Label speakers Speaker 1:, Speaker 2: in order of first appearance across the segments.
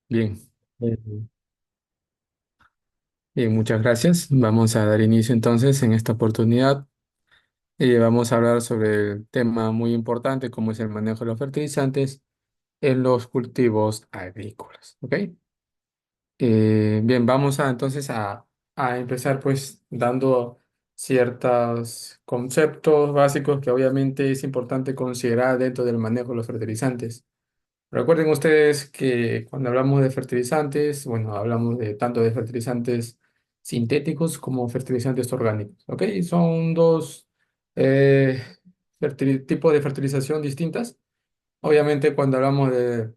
Speaker 1: Bien, eh, bien, muchas gracias. Vamos a dar inicio entonces en esta oportunidad. Vamos a hablar sobre el tema muy importante como es el manejo de los fertilizantes en los cultivos agrícolas. ¿Ok? Bien, vamos a entonces a empezar pues dando ciertos conceptos básicos que obviamente es importante considerar dentro del manejo de los fertilizantes. Recuerden ustedes que cuando hablamos de fertilizantes, bueno, hablamos de tanto de fertilizantes sintéticos como fertilizantes orgánicos, ¿ok? Son dos eh, tipos de fertilización distintas. Obviamente, cuando hablamos de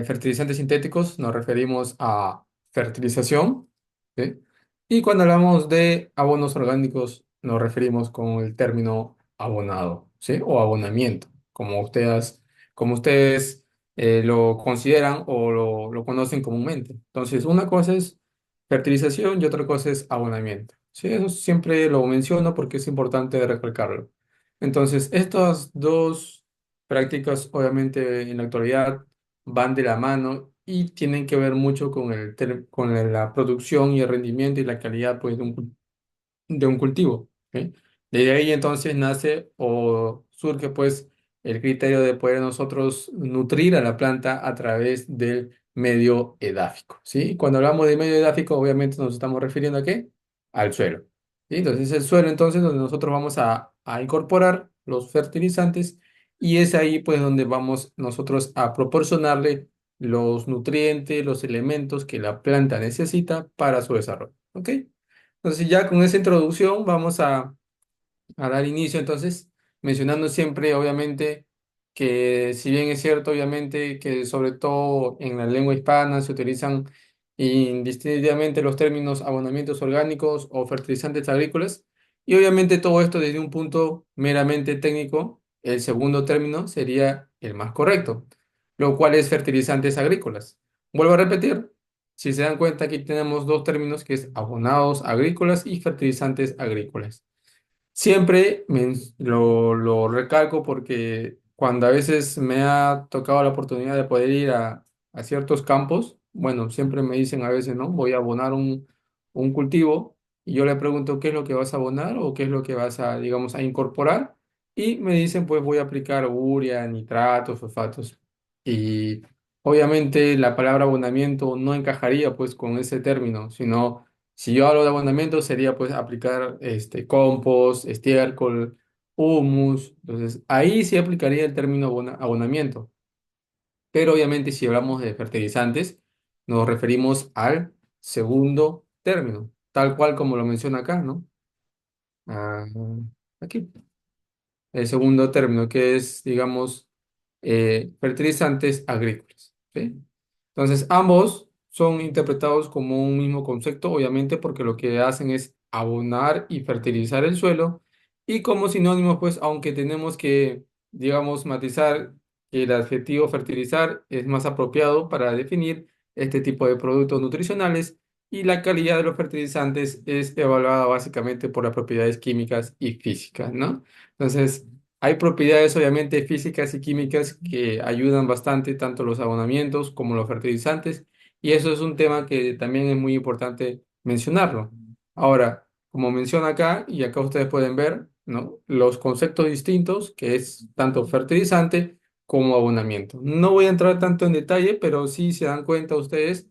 Speaker 1: fertilizantes sintéticos nos referimos a fertilización, ¿sí? Y cuando hablamos de abonos orgánicos nos referimos con el término abonado, ¿sí? O abonamiento, como ustedes lo consideran o lo conocen comúnmente. Entonces, una cosa es fertilización y otra cosa es abonamiento, ¿sí? Eso siempre lo menciono porque es importante recalcarlo. Entonces, estas dos prácticas, obviamente, en la actualidad van de la mano y tienen que ver mucho con la producción y el rendimiento y la calidad pues, de un cultivo. ¿Ok? De ahí entonces nace o surge pues el criterio de poder nosotros nutrir a la planta a través del medio edáfico. ¿Sí? Cuando hablamos de medio edáfico, obviamente nos estamos refiriendo ¿a qué? Al suelo. ¿Sí? Entonces es el suelo entonces donde nosotros vamos a incorporar los fertilizantes y es ahí pues donde vamos nosotros a proporcionarle los nutrientes, los elementos que la planta necesita para su desarrollo. ¿Ok? Entonces ya con esa introducción vamos a dar inicio entonces, mencionando siempre obviamente que si bien es cierto obviamente que sobre todo en la lengua hispana se utilizan indistintamente los términos abonamientos orgánicos o fertilizantes agrícolas, y obviamente todo esto desde un punto meramente técnico, el segundo término sería el más correcto, lo cual es fertilizantes agrícolas. Vuelvo a repetir. Si se dan cuenta, aquí tenemos dos términos que es abonados agrícolas y fertilizantes agrícolas. Siempre lo recalco porque cuando a veces me ha tocado la oportunidad de poder ir a ciertos campos, bueno, siempre me dicen a veces, ¿no? Voy a abonar un cultivo y yo le pregunto qué es lo que vas a abonar o qué es lo que vas a, digamos, a incorporar y me dicen, pues voy a aplicar urea, nitratos, fosfatos. Y obviamente la palabra abonamiento no encajaría pues con ese término, sino si yo hablo de abonamiento, sería pues aplicar compost, estiércol, humus. Entonces, ahí sí aplicaría el término abonamiento. Pero obviamente, si hablamos de fertilizantes, nos referimos al segundo término, tal cual como lo menciona acá, ¿no? Ah, aquí el segundo término, que es, digamos, fertilizantes agrícolas. ¿Sí? Entonces, ambos son interpretados como un mismo concepto, obviamente, porque lo que hacen es abonar y fertilizar el suelo. Y como sinónimos, pues, aunque tenemos que, digamos, matizar que el adjetivo fertilizar es más apropiado para definir este tipo de productos nutricionales y la calidad de los fertilizantes es evaluada básicamente por las propiedades químicas y físicas, ¿no? Entonces, hay propiedades obviamente físicas y químicas que ayudan bastante, tanto los abonamientos como los fertilizantes, y eso es un tema que también es muy importante mencionarlo. Ahora, como menciona acá, y acá ustedes pueden ver, ¿no? Los conceptos distintos, que es tanto fertilizante como abonamiento. No voy a entrar tanto en detalle, pero sí se dan cuenta ustedes.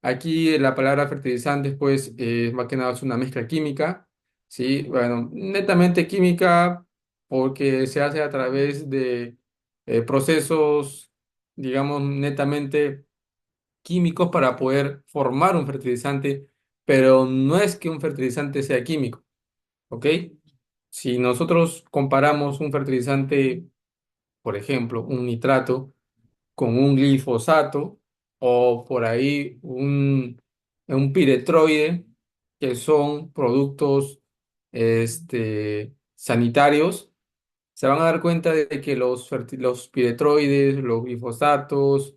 Speaker 1: Aquí la palabra fertilizantes, pues, más que nada es una mezcla química, ¿sí? Bueno, netamente química porque se hace a través de procesos, digamos, netamente químicos para poder formar un fertilizante, pero no es que un fertilizante sea químico, ¿ok? Si nosotros comparamos un fertilizante, por ejemplo, un nitrato, con un glifosato o por ahí un piretroide, que son productos sanitarios, se van a dar cuenta de que los piretroides, los glifosatos,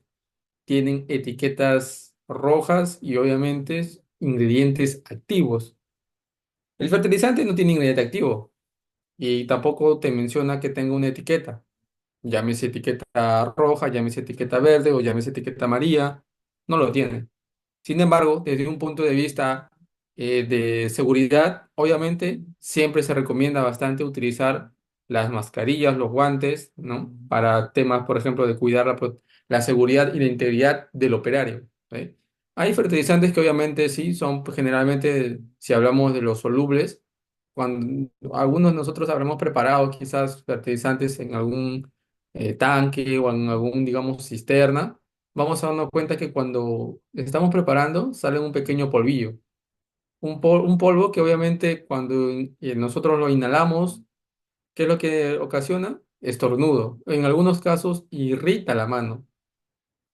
Speaker 1: tienen etiquetas rojas y obviamente ingredientes activos. El fertilizante no tiene ingrediente activo y tampoco te menciona que tenga una etiqueta. llámese etiqueta roja, llámese etiqueta verde o llámese etiqueta amarilla, no lo tiene. Sin embargo, desde un punto de vista de seguridad, obviamente siempre se recomienda bastante utilizar las mascarillas, los guantes, ¿no? Para temas, por ejemplo, de cuidar la seguridad y la integridad del operario. ¿Sí? Hay fertilizantes que obviamente sí son pues, generalmente, si hablamos de los solubles, cuando algunos de nosotros habremos preparado quizás fertilizantes en algún tanque o en algún, digamos, cisterna, vamos a darnos cuenta que cuando estamos preparando sale un pequeño polvillo, un polvo que obviamente cuando nosotros lo inhalamos, ¿qué es lo que ocasiona? Estornudo. En algunos casos irrita la mano.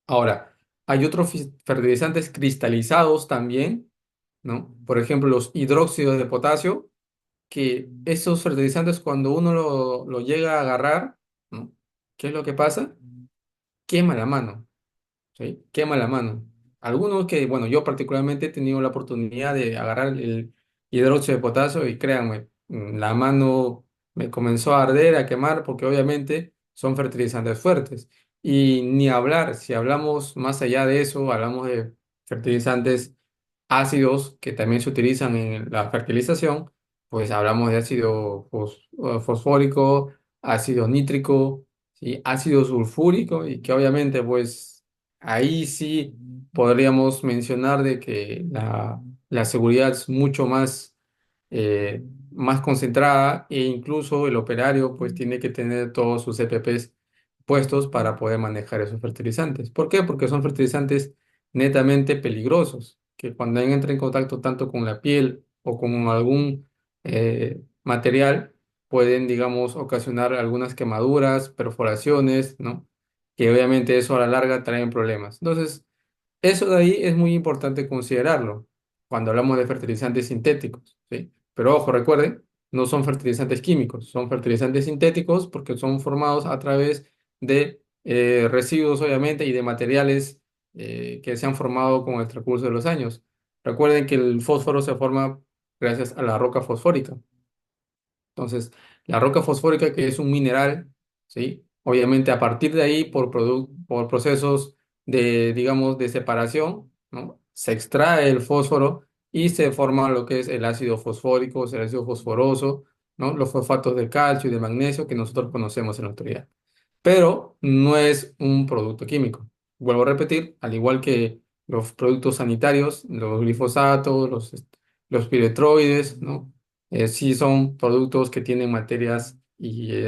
Speaker 1: Ahora, hay otros fertilizantes cristalizados también, ¿no? Por ejemplo, los hidróxidos de potasio, que esos fertilizantes cuando uno lo llega a agarrar, ¿no? ¿Qué es lo que pasa? Quema la mano. ¿Sí? Quema la mano. Algunos que, bueno, yo particularmente he tenido la oportunidad de agarrar el hidróxido de potasio y créanme, la mano me comenzó a arder, a quemar, porque obviamente son fertilizantes fuertes. Y ni hablar, si hablamos más allá de eso, hablamos de fertilizantes ácidos que también se utilizan en la fertilización, pues hablamos de ácido fosfórico, ácido nítrico, ¿sí? Ácido sulfúrico y que obviamente pues ahí sí podríamos mencionar de que la seguridad es mucho más, eh, más concentrada e incluso el operario pues tiene que tener todos sus EPPs puestos para poder manejar esos fertilizantes. ¿Por qué? Porque son fertilizantes netamente peligrosos, que cuando entran en contacto tanto con la piel o con algún material, pueden, digamos, ocasionar algunas quemaduras, perforaciones, ¿no? Que obviamente eso a la larga traen problemas. Entonces, eso de ahí es muy importante considerarlo cuando hablamos de fertilizantes sintéticos, ¿sí? Pero ojo, recuerden, no son fertilizantes químicos, son fertilizantes sintéticos porque son formados a través de residuos, obviamente, y de materiales que se han formado con el transcurso de los años. Recuerden que el fósforo se forma gracias a la roca fosfórica. Entonces, la roca fosfórica, que es un mineral, ¿sí? Obviamente a partir de ahí, por procesos de, digamos, de separación, ¿no? Se extrae el fósforo y se forma lo que es el ácido fosfórico, el ácido fosforoso, ¿no? Los fosfatos de calcio y de magnesio que nosotros conocemos en la actualidad, pero no es un producto químico. Vuelvo a repetir, al igual que los productos sanitarios, los glifosatos, los piretroides, ¿no? Sí son productos que tienen materias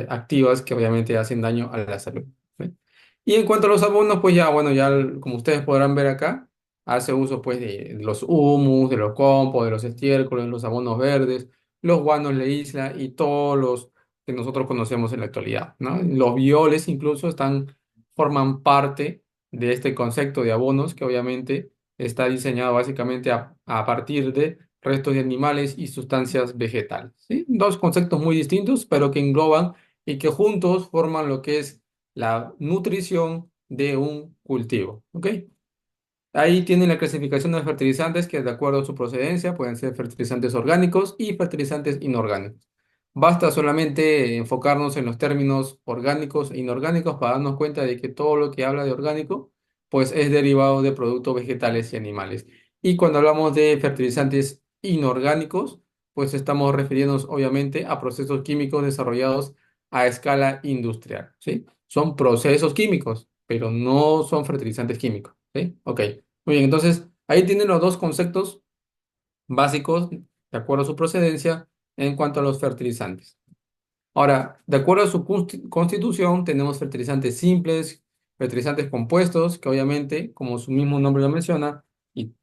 Speaker 1: activas que obviamente hacen daño a la salud. ¿Sí? Y en cuanto a los abonos, pues ya, bueno, ya como ustedes podrán ver acá, hace uso pues de los humus, de los compost, de los estiércoles, los abonos verdes, los guanos de isla y todos los que nosotros conocemos en la actualidad, ¿no? Los bioles incluso forman parte de este concepto de abonos que obviamente está diseñado básicamente a partir de restos de animales y sustancias vegetales, ¿sí? Dos conceptos muy distintos, pero que engloban y que juntos forman lo que es la nutrición de un cultivo, ¿ok? Ahí tienen la clasificación de los fertilizantes que de acuerdo a su procedencia pueden ser fertilizantes orgánicos y fertilizantes inorgánicos. Basta solamente enfocarnos en los términos orgánicos e inorgánicos para darnos cuenta de que todo lo que habla de orgánico pues es derivado de productos vegetales y animales. Y cuando hablamos de fertilizantes inorgánicos, pues estamos refiriéndonos obviamente a procesos químicos desarrollados a escala industrial, ¿sí? Son procesos químicos, pero no son fertilizantes químicos, ¿sí? Ok. Muy bien, entonces ahí tienen los dos conceptos básicos de acuerdo a su procedencia en cuanto a los fertilizantes. Ahora, de acuerdo a su constitución, tenemos fertilizantes simples, fertilizantes compuestos, que obviamente, como su mismo nombre lo menciona,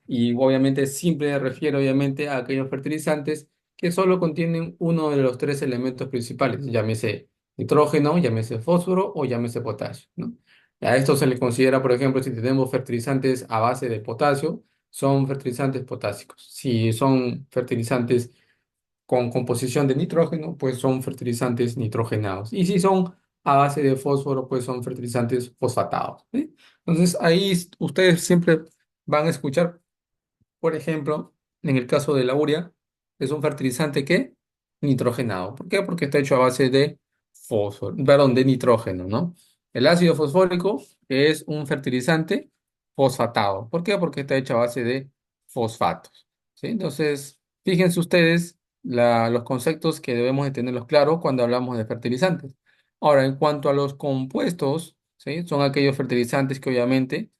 Speaker 1: y obviamente simple refiere obviamente a aquellos fertilizantes que solo contienen uno de los tres elementos principales, llámese nitrógeno, llámese fósforo o llámese potasio, ¿no? A esto se le considera, por ejemplo, si tenemos fertilizantes a base de potasio, son fertilizantes potásicos. Si son fertilizantes con composición de nitrógeno, pues son fertilizantes nitrogenados. Y si son a base de fósforo, pues son fertilizantes fosfatados, ¿sí? Entonces, ahí ustedes siempre van a escuchar, por ejemplo, en el caso de la urea, es un fertilizante que nitrogenado. ¿Por qué? Porque está hecho a base de fósforo, perdón, de nitrógeno, ¿no? El ácido fosfórico es un fertilizante fosfatado. ¿Por qué? Porque está hecho a base de fosfatos. ¿Sí? Entonces, fíjense ustedes los conceptos que debemos de tenerlos claros cuando hablamos de fertilizantes. Ahora, en cuanto a los compuestos, ¿sí? Son aquellos fertilizantes que obviamente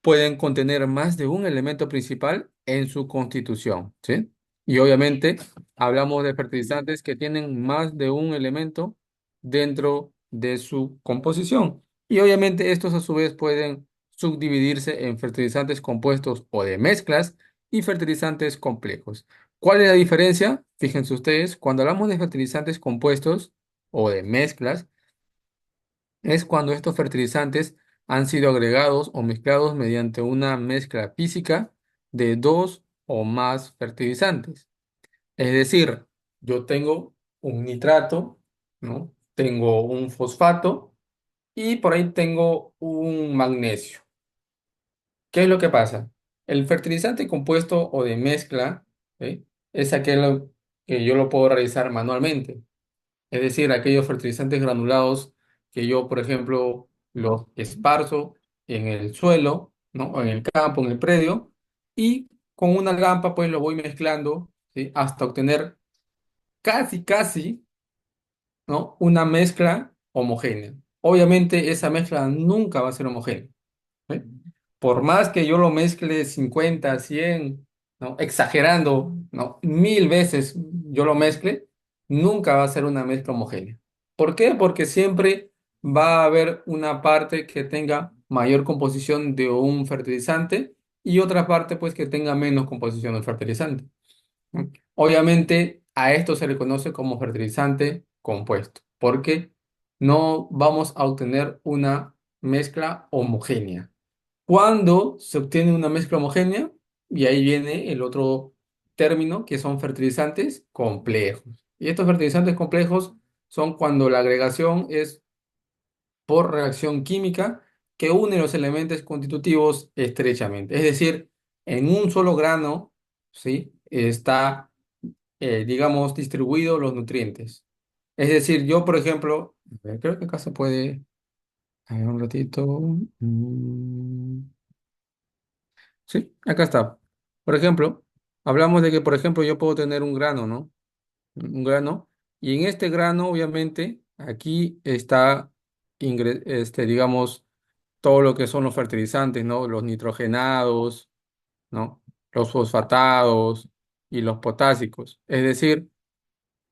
Speaker 1: pueden contener más de un elemento principal en su constitución, ¿sí? Y obviamente hablamos de fertilizantes que tienen más de un elemento dentro de su composición. Y obviamente estos a su vez pueden subdividirse en fertilizantes compuestos o de mezclas y fertilizantes complejos. ¿Cuál es la diferencia? Fíjense ustedes, cuando hablamos de fertilizantes compuestos o de mezclas, es cuando estos fertilizantes han sido agregados o mezclados mediante una mezcla física de dos o más fertilizantes. Es decir, yo tengo un nitrato, ¿no? Tengo un fosfato y por ahí tengo un magnesio. ¿Qué es lo que pasa? El fertilizante compuesto o de mezcla, ¿sí? Es aquel que yo lo puedo realizar manualmente. Es decir, aquellos fertilizantes granulados que yo, por ejemplo, los esparzo en el suelo, ¿no? O en el campo, en el predio, y con una rampa pues lo voy mezclando, ¿sí? Hasta obtener casi, ¿no? Una mezcla homogénea. Obviamente esa mezcla nunca va a ser homogénea. ¿Sí? Por más que yo lo mezcle 50, 100, ¿no? Exagerando, ¿no? 1000 veces yo lo mezcle, nunca va a ser una mezcla homogénea. ¿Por qué? Porque siempre va a haber una parte que tenga mayor composición de un fertilizante y otra parte pues que tenga menos composición del fertilizante. ¿No? Obviamente a esto se le conoce como fertilizante compuesto, porque no vamos a obtener una mezcla homogénea. Cuando se obtiene una mezcla homogénea, y ahí viene el otro término, que son fertilizantes complejos. Y estos fertilizantes complejos son cuando la agregación es por reacción química que une los elementos constitutivos estrechamente. Es decir, en un solo grano, ¿sí? Está, digamos, distribuidos los nutrientes. Es decir, yo, por ejemplo, a ver, creo que acá se puede, a ver un ratito. Mm. Sí, acá está. Por ejemplo, hablamos de que, por ejemplo, yo puedo tener un grano, ¿no? Un grano. Y en este grano, obviamente, aquí está, digamos, todo lo que son los fertilizantes, ¿no? Los nitrogenados, ¿no? Los fosfatados y los potásicos. Es decir,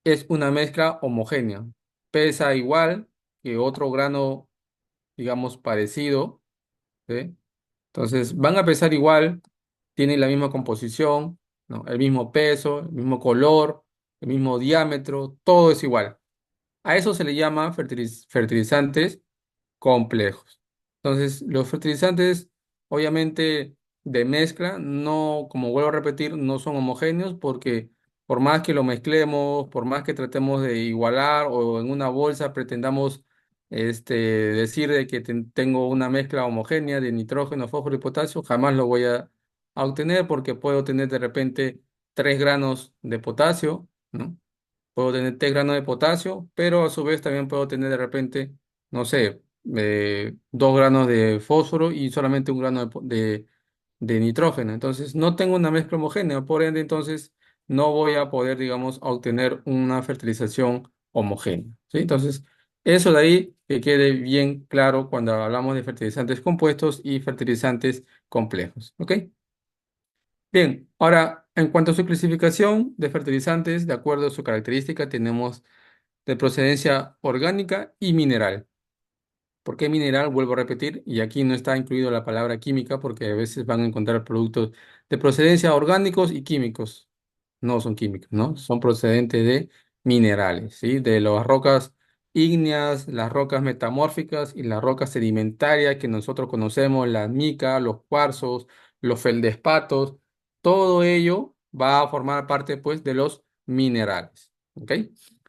Speaker 1: es una mezcla homogénea. Pesa igual que otro grano, digamos, parecido, ¿sí? Entonces, van a pesar igual, tienen la misma composición, ¿no? El mismo peso, el mismo color, el mismo diámetro, todo es igual. A eso se le llama fertilizantes complejos. Entonces, los fertilizantes, obviamente, de mezcla, no, como vuelvo a repetir, no son homogéneos porque por más que lo mezclemos, por más que tratemos de igualar o en una bolsa pretendamos decir de que tengo una mezcla homogénea de nitrógeno, fósforo y potasio, jamás lo voy a obtener porque puedo tener de repente 3 granos de potasio, ¿no? Puedo tener 3 granos de potasio, pero a su vez también puedo tener de repente, no sé, 2 granos de fósforo y solamente un grano de nitrógeno. Entonces, no tengo una mezcla homogénea, por ende, entonces no voy a poder, digamos, obtener una fertilización homogénea. ¿Sí? Entonces, eso de ahí que quede bien claro cuando hablamos de fertilizantes compuestos y fertilizantes complejos. ¿Ok? Bien, ahora, en cuanto a su clasificación de fertilizantes, de acuerdo a su característica, tenemos de procedencia orgánica y mineral. ¿Por qué mineral? Vuelvo a repetir, y aquí no está incluido la palabra química porque a veces van a encontrar productos de procedencia orgánicos y químicos. No son químicos, ¿no? Son procedentes de minerales, ¿sí? De las rocas ígneas, las rocas metamórficas y las rocas sedimentarias que nosotros conocemos, las micas, los cuarzos, los feldespatos, todo ello va a formar parte, pues, de los minerales, ¿ok?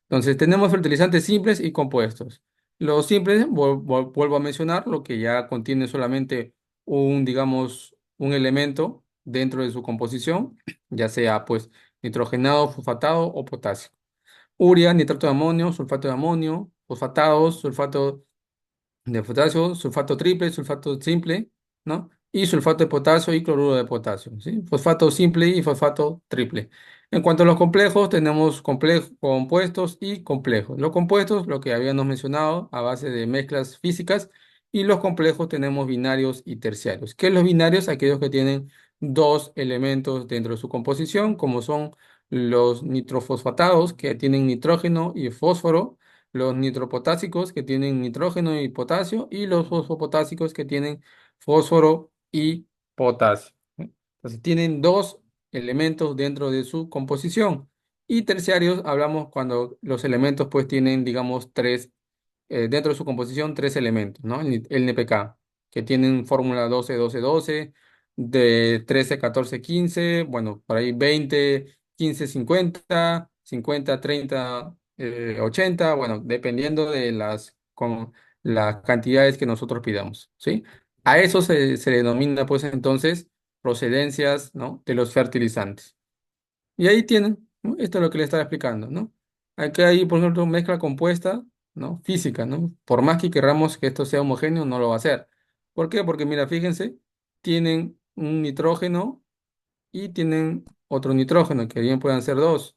Speaker 1: Entonces, tenemos fertilizantes simples y compuestos. Los simples, vuelvo a mencionar, lo que ya contiene solamente un, digamos, un elemento dentro de su composición, ya sea pues nitrogenado, fosfatado o potasio. Urea, nitrato de amonio, sulfato de amonio, fosfatados, sulfato de potasio, sulfato triple, sulfato simple, ¿no? Y sulfato de potasio y cloruro de potasio, ¿sí? Fosfato simple y fosfato triple. En cuanto a los complejos, tenemos compuestos y complejos. Los compuestos, lo que habíamos mencionado, a base de mezclas físicas, y los complejos tenemos binarios y terciarios. ¿Qué es los binarios? Aquellos que tienen dos elementos dentro de su composición, como son los nitrofosfatados, que tienen nitrógeno y fósforo, los nitropotásicos que tienen nitrógeno y potasio y los fosfopotásicos que tienen fósforo y potasio. ¿Sí? Entonces tienen dos elementos dentro de su composición. Y terciarios hablamos cuando los elementos pues tienen, digamos, tres, dentro de su composición, tres elementos, ¿no? El NPK, que tienen fórmula 12-12-12, de 13-14-15, bueno, por ahí 20-15-50, 50-30, 80, bueno, dependiendo de las cantidades que nosotros pidamos, ¿sí? A eso se denomina, pues, entonces, procedencias, ¿no? De los fertilizantes. Y ahí tienen, ¿no? Esto es lo que le estaba explicando, ¿no? Aquí hay, por ejemplo, mezcla compuesta, ¿no? Física, ¿no? Por más que queramos que esto sea homogéneo, no lo va a ser. ¿Por qué? Porque, mira, fíjense, tienen un nitrógeno y tienen otro nitrógeno, que bien puedan ser dos,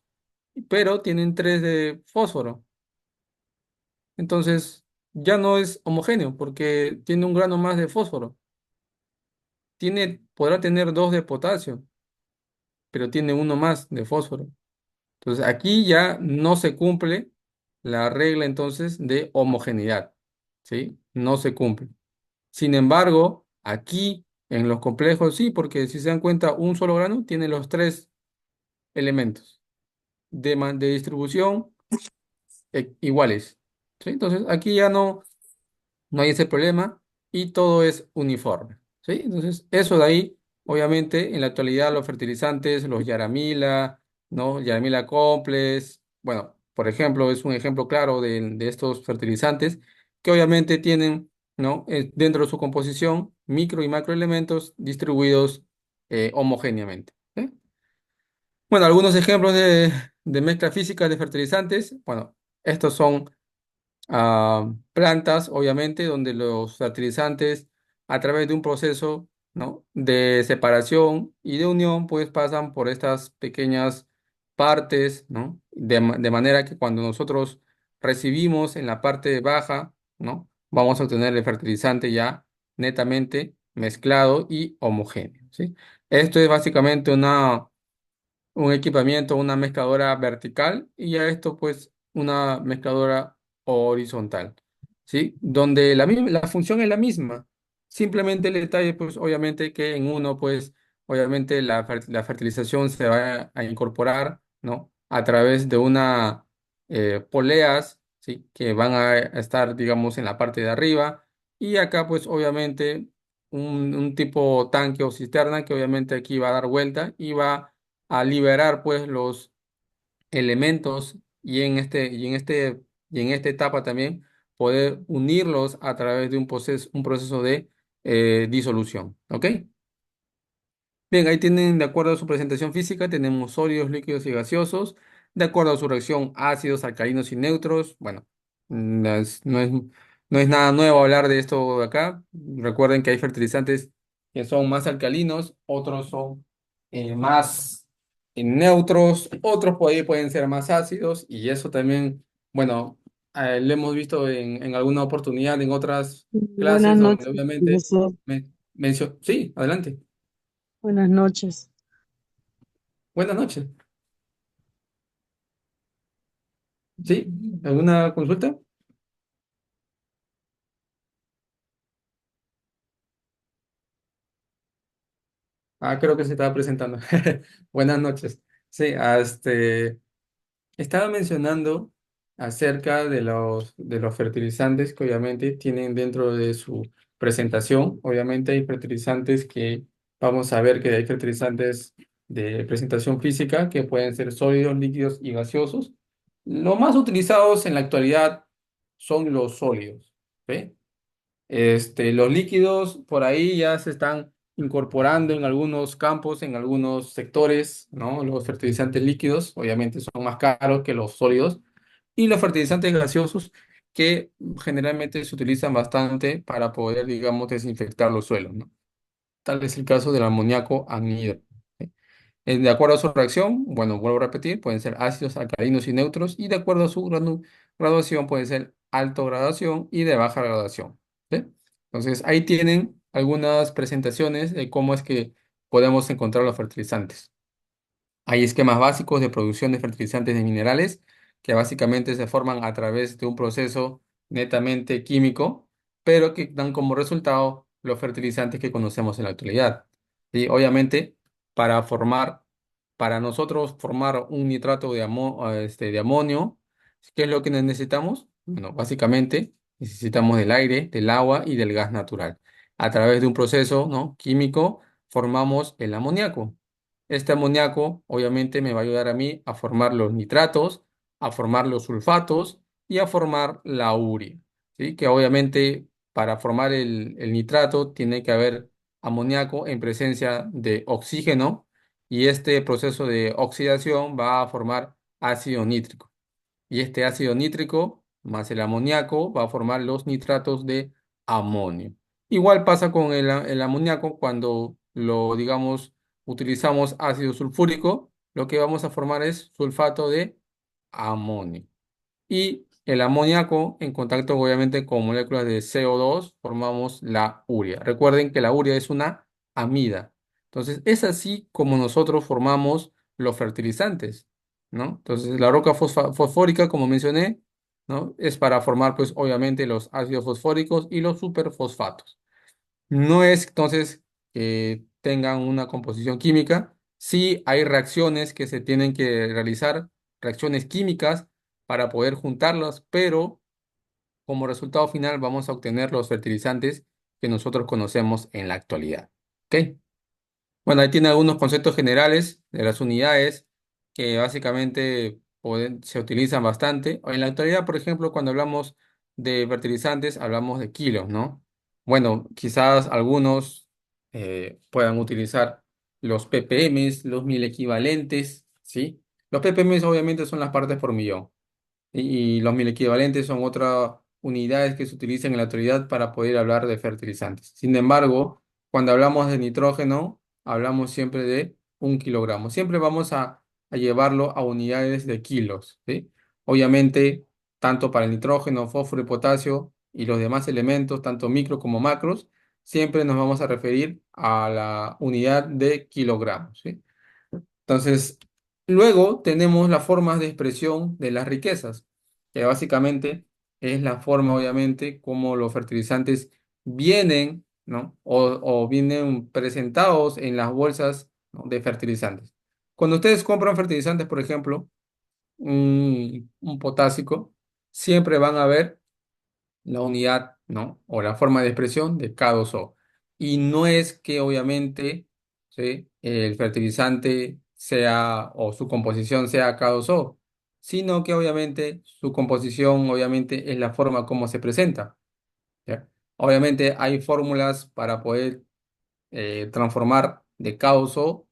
Speaker 1: pero tienen tres de fósforo. Entonces, ya no es homogéneo porque tiene un grano más de fósforo. Podrá tener dos de potasio, pero tiene uno más de fósforo. Entonces, aquí ya no se cumple la regla entonces de homogeneidad, ¿sí? No se cumple. Sin embargo, aquí en los complejos sí, porque si se dan cuenta, un solo grano tiene los tres elementos de distribución iguales, ¿sí? Entonces, aquí ya no hay ese problema y todo es uniforme, ¿sí? Entonces, eso de ahí, obviamente, en la actualidad los fertilizantes, los Yaramila, ¿no? Yaramila Complex, bueno, por ejemplo, es un ejemplo claro de estos fertilizantes que obviamente tienen, ¿no? Dentro de su composición, micro y macroelementos distribuidos homogéneamente. ¿Sí? Bueno, algunos ejemplos de mezcla física de fertilizantes, bueno, estos son plantas, obviamente, donde los fertilizantes, a través de un proceso, ¿no? de separación y de unión, pues pasan por estas pequeñas partes, ¿no? De manera que cuando nosotros recibimos en la parte baja, ¿no? Vamos a obtener el fertilizante ya netamente mezclado y homogéneo, ¿sí? Esto es básicamente un equipamiento, una mezcladora vertical y a esto pues una mezcladora horizontal, ¿sí? Donde la función es la misma. Simplemente el detalle pues obviamente que en uno pues obviamente la fertilización se va a incorporar, ¿no? A través de una poleas, ¿sí? Que van a estar digamos en la parte de arriba y acá pues obviamente un tipo tanque o cisterna que obviamente aquí va a dar vuelta y va a liberar pues los elementos y en esta etapa también poder unirlos a través de un proceso de disolución. ¿Ok? Bien, ahí tienen, de acuerdo a su presentación física, tenemos sólidos, líquidos y gaseosos. De acuerdo a su reacción, ácidos, alcalinos y neutros. Bueno, no es nada nuevo hablar de esto de acá. Recuerden que hay fertilizantes que son más alcalinos, otros son más neutros, otros por ahí pueden ser más ácidos y eso también, bueno, lo hemos visto en alguna oportunidad en otras
Speaker 2: Buenas
Speaker 1: clases donde
Speaker 2: noches,
Speaker 1: obviamente
Speaker 2: profesor.
Speaker 1: Sí, adelante.
Speaker 2: Buenas noches.
Speaker 1: Buenas noches. ¿Sí? ¿Alguna consulta? Ah, creo que se estaba presentando. Buenas noches. Sí, estaba mencionando acerca de los fertilizantes que obviamente tienen dentro de su presentación. Obviamente hay fertilizantes que vamos a ver que hay fertilizantes de presentación física que pueden ser sólidos, líquidos y gaseosos. Los más utilizados en la actualidad son los sólidos. ¿Ok? Los líquidos por ahí ya se están incorporando en algunos campos, en algunos sectores, ¿no? Los fertilizantes líquidos obviamente son más caros que los sólidos y los fertilizantes gaseosos. que generalmente se utilizan bastante para poder, digamos, desinfectar los suelos, ¿no? Tal es el caso del amoníaco anhidro. ¿Sí? De acuerdo a su reacción, bueno, vuelvo a repetir, pueden ser ácidos, alcalinos y neutros, y de acuerdo a su graduación, puede ser alto graduación y de baja graduación. ¿Sí? Entonces, ahí tienen algunas presentaciones de cómo es que podemos encontrar los fertilizantes. Hay esquemas básicos de producción de fertilizantes de minerales que básicamente se forman a través de un proceso netamente químico, pero que dan como resultado los fertilizantes que conocemos en la actualidad. Y obviamente, para formar, para nosotros formar un nitrato de amonio, ¿qué es lo que necesitamos? Bueno, básicamente necesitamos del aire, del agua y del gas natural. A través de un proceso, ¿no?, químico formamos el amoníaco. Este amoníaco obviamente me va a ayudar a mí a formar los nitratos, a formar los sulfatos y a formar la urea. ¿Sí? Que obviamente para formar el nitrato tiene que haber amoníaco en presencia de oxígeno y este proceso de oxidación va a formar ácido nítrico. Y este ácido nítrico más el amoníaco va a formar los nitratos de amonio. Igual pasa con el amoníaco cuando lo, digamos, utilizamos ácido sulfúrico, lo que vamos a formar es sulfato de amonio. Y el amoníaco, en contacto obviamente con moléculas de CO2, formamos la urea. Recuerden que la urea es una amida. Entonces, es así como nosotros formamos los fertilizantes, ¿no? Entonces, la roca fosfórica, como mencioné, ¿no? Es para formar, pues, obviamente, los ácidos fosfóricos y los superfosfatos. No es entonces que tengan una composición química, sí hay reacciones que se tienen que realizar, reacciones químicas para poder juntarlas, pero como resultado final vamos a obtener los fertilizantes que nosotros conocemos en la actualidad. ¿Ok? Bueno, ahí tiene algunos conceptos generales de las unidades que básicamente se utilizan bastante. En la actualidad, por ejemplo, cuando hablamos de fertilizantes, hablamos de kilos, ¿no? Bueno, quizás algunos puedan utilizar los ppm, los mil equivalentes, ¿sí? Los ppm obviamente son las partes por millón y los mil equivalentes son otras unidades que se utilizan en la actualidad para poder hablar de fertilizantes. Sin embargo, cuando hablamos de nitrógeno, hablamos siempre de 1 kilogramo. Siempre vamos a llevarlo a unidades de kilos, ¿sí? Obviamente, tanto para el nitrógeno, fósforo y potasio y los demás elementos, tanto micro como macros, siempre nos vamos a referir a la unidad de kilogramos, ¿sí? Entonces, luego tenemos las formas de expresión de las riquezas, que básicamente es la forma, obviamente, como los fertilizantes vienen, ¿no? O vienen presentados en las bolsas, ¿no?, de fertilizantes. Cuando ustedes compran fertilizantes, por ejemplo, un potásico, siempre van a ver la unidad, ¿no? O la forma de expresión de K2O. Y no es que obviamente, ¿sí?, el fertilizante sea o su composición sea K2O, sino que obviamente su composición obviamente es la forma como se presenta, ¿ya? Obviamente hay fórmulas para poder transformar de K2O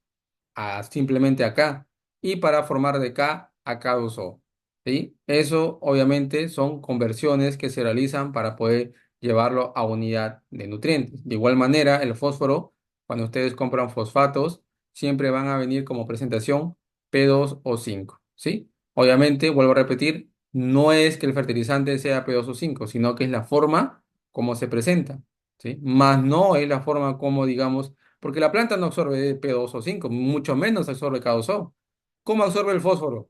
Speaker 1: a simplemente acá y para formar de K a K2O. ¿Sí? Eso obviamente son conversiones que se realizan para poder llevarlo a unidad de nutrientes. De igual manera, el fósforo, cuando ustedes compran fosfatos, siempre van a venir como presentación P2O5. ¿Sí? Obviamente, vuelvo a repetir, no es que el fertilizante sea P2O5, sino que es la forma como se presenta. ¿Sí? Más no es la forma como, digamos, porque la planta no absorbe P2O5, mucho menos absorbe K2O. ¿Cómo absorbe el fósforo?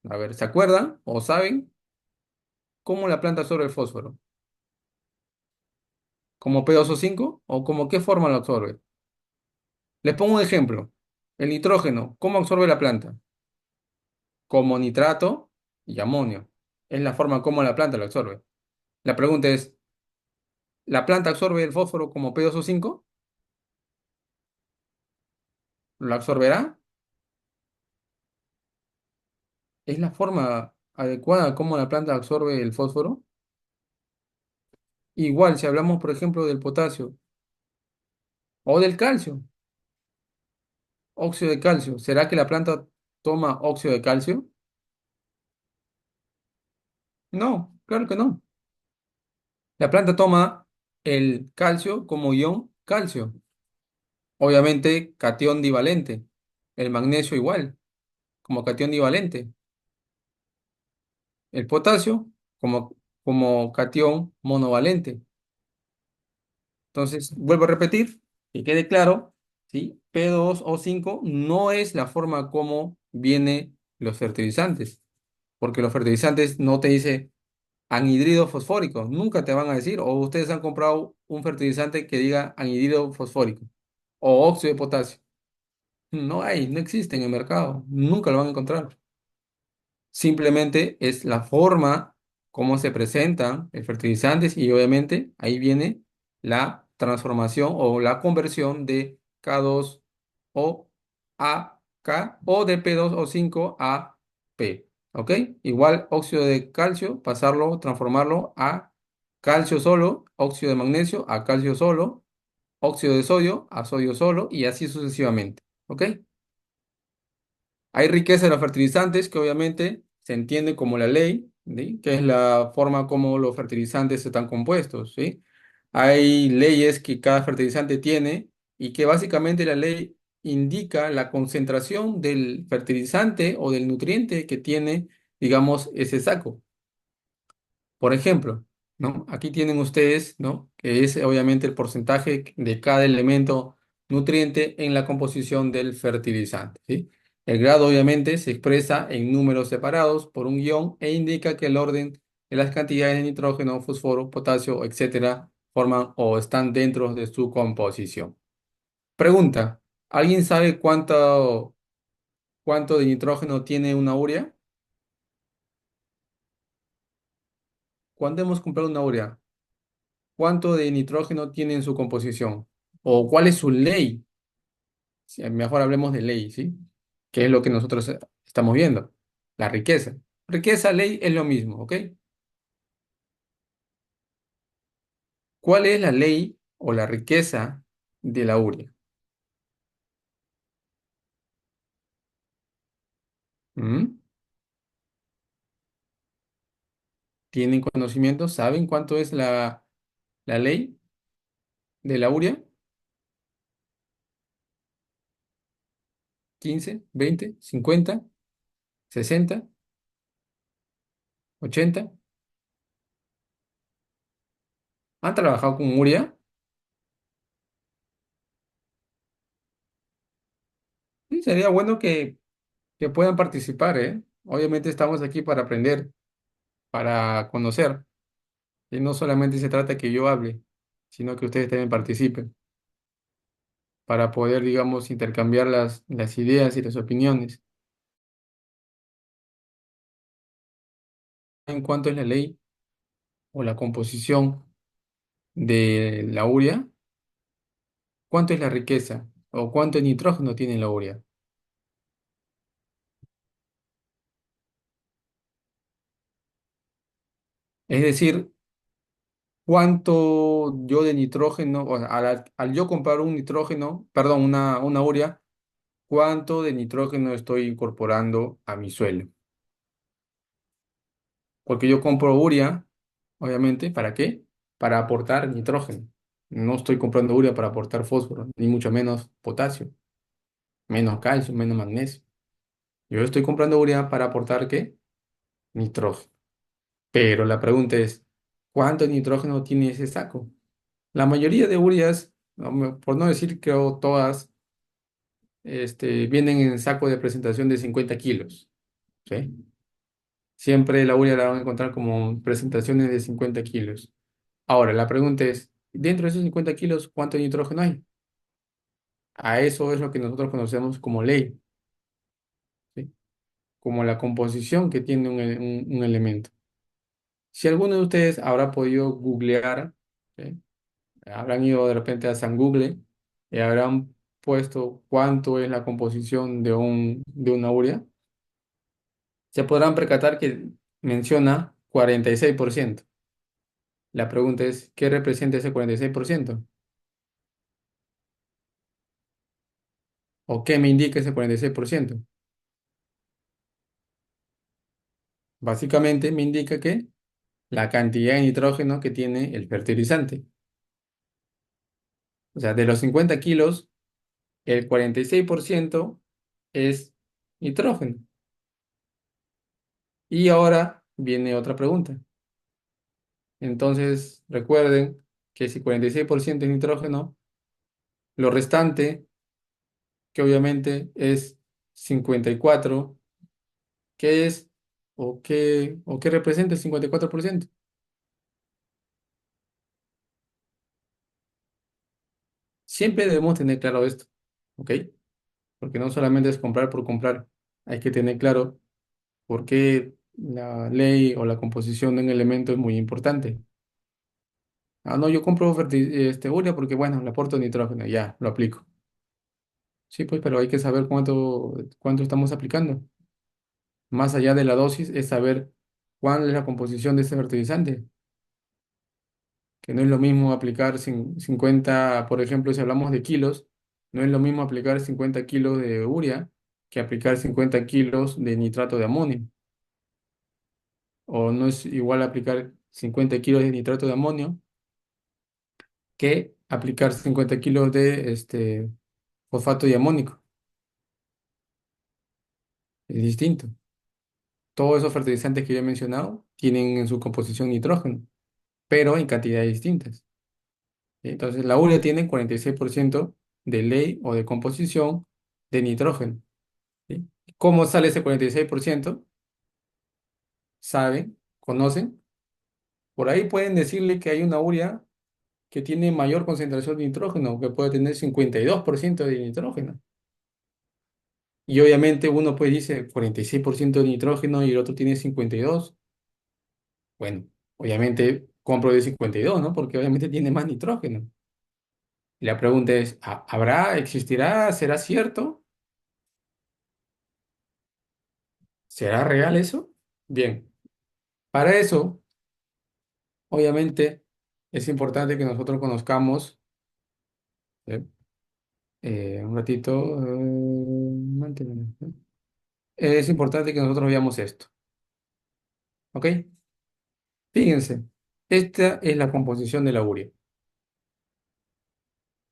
Speaker 1: A ver, ¿se acuerdan o saben cómo la planta absorbe el fósforo? ¿Como P2O5 o como qué forma lo absorbe? Les pongo un ejemplo. El nitrógeno, ¿cómo absorbe la planta? Como nitrato y amonio. Es la forma como la planta lo absorbe. La pregunta es, ¿la planta absorbe el fósforo como P2O5? ¿Lo absorberá? ¿Es la forma adecuada como la planta absorbe el fósforo? Igual, si hablamos, por ejemplo, del potasio o del calcio, óxido de calcio, ¿será que la planta toma óxido de calcio? No, claro que no. La planta toma el calcio como ion calcio, obviamente catión divalente. El magnesio igual, como catión divalente. El potasio como catión monovalente. Entonces, vuelvo a repetir, que quede claro, ¿sí? P2O5 no es la forma como vienen los fertilizantes, porque los fertilizantes no te dice anhidrido fosfórico, nunca te van a decir, o ustedes han comprado un fertilizante que diga anhidrido fosfórico o óxido de potasio. No hay, no existe en el mercado, nunca lo van a encontrar. Simplemente es la forma como se presentan los fertilizantes y obviamente ahí viene la transformación o la conversión de K2O a K o de P2O5 a P. ¿Ok? Igual óxido de calcio, pasarlo, transformarlo a calcio solo, óxido de magnesio a calcio solo, óxido de sodio a sodio solo y así sucesivamente. ¿Ok? Hay riqueza de los fertilizantes que obviamente se entiende como la ley, ¿sí? Que es la forma como los fertilizantes están compuestos, ¿sí? Hay leyes que cada fertilizante tiene y que básicamente la ley indica la concentración del fertilizante o del nutriente que tiene, digamos, ese saco. Por ejemplo, ¿no? Aquí tienen ustedes, ¿no? Que es obviamente el porcentaje de cada elemento nutriente en la composición del fertilizante, ¿sí? El grado obviamente se expresa en números separados por un guión e indica que el orden de las cantidades de nitrógeno, fósforo, potasio, etcétera, forman o están dentro de su composición. Pregunta, ¿alguien sabe cuánto de nitrógeno tiene una urea? ¿Cuándo hemos comprado una urea? ¿Cuánto de nitrógeno tiene en su composición? ¿O cuál es su ley? Mejor hablemos de ley, ¿sí? Que es lo que nosotros estamos viendo. La riqueza. Riqueza, ley es lo mismo, ¿ok? ¿Cuál es la ley o la riqueza de la urea? ¿Mm? ¿Tienen conocimiento? ¿Saben cuánto es la ley de la urea? 15, 20, 50, 60, 80. ¿Han trabajado con urea? Sí, sería bueno que puedan participar, ¿eh? Obviamente estamos aquí para aprender, para conocer. Y no solamente se trata que yo hable, sino que ustedes también participen para poder, digamos, intercambiar las ideas y las opiniones. En cuanto es la ley o la composición de la urea, ¿cuánto es la riqueza o cuánto nitrógeno tiene la urea? Es decir, cuánto yo de nitrógeno, o sea, al yo comprar un nitrógeno, perdón, una urea, cuánto de nitrógeno estoy incorporando a mi suelo. Porque yo compro urea, obviamente, ¿para qué? Para aportar nitrógeno. No estoy comprando urea para aportar fósforo, ni mucho menos potasio, menos calcio, menos magnesio. Yo estoy comprando urea para aportar ¿qué? Nitrógeno. Pero la pregunta es, ¿cuánto nitrógeno tiene ese saco? La mayoría de ureas, por no decir que todas, vienen en saco de presentación de 50 kilos, ¿sí? Siempre la urea la van a encontrar como presentaciones de 50 kilos. Ahora, la pregunta es, dentro de esos 50 kilos, ¿cuánto nitrógeno hay? A eso es lo que nosotros conocemos como ley, ¿sí? Como la composición que tiene un elemento. Si alguno de ustedes habrá podido googlear, ¿sí? Habrán ido de repente a San Google y habrán puesto cuánto es la composición de una urea, se podrán percatar que menciona 46%. La pregunta es, ¿qué representa ese 46%? ¿O qué me indica ese 46%? Básicamente me indica que la cantidad de nitrógeno que tiene el fertilizante. O sea, de los 50 kilos, el 46% es nitrógeno. Y ahora viene otra pregunta. Entonces, recuerden que si 46% es nitrógeno, lo restante, que obviamente es 54, ¿qué es o qué representa el 54%? Siempre debemos tener claro esto, ¿ok? Porque no solamente es comprar por comprar, hay que tener claro por qué la ley o la composición de un elemento es muy importante. Ah, no, yo compro urea porque, bueno, le aporto nitrógeno, ya, lo aplico. Sí, pues, pero hay que saber cuánto estamos aplicando. Más allá de la dosis, es saber cuál es la composición de ese fertilizante. Que no es lo mismo aplicar 50, por ejemplo, si hablamos de kilos, no es lo mismo aplicar 50 kilos de urea que aplicar 50 kilos de nitrato de amonio. O no es igual aplicar 50 kilos de nitrato de amonio que aplicar 50 kilos de fosfato diamónico. Es distinto. Todos esos fertilizantes que yo he mencionado tienen en su composición nitrógeno, pero en cantidades distintas. ¿Sí? Entonces, la urea tiene 46% de ley o de composición de nitrógeno. ¿Sí? ¿Cómo sale ese 46%? ¿Saben? ¿Conocen? Por ahí pueden decirle que hay una urea que tiene mayor concentración de nitrógeno, que puede tener 52% de nitrógeno. Y obviamente uno pues dice 46% de nitrógeno y el otro tiene 52. Bueno, obviamente compro de 52, ¿no? Porque obviamente tiene más nitrógeno. Y la pregunta es, ¿habrá, existirá, será cierto? ¿Será real eso? Bien, para eso, obviamente, es importante que nosotros conozcamos, ¿eh? Un ratito, manténme, ¿eh? Es importante que nosotros veamos esto, ¿ok? Fíjense, esta es la composición de la urea.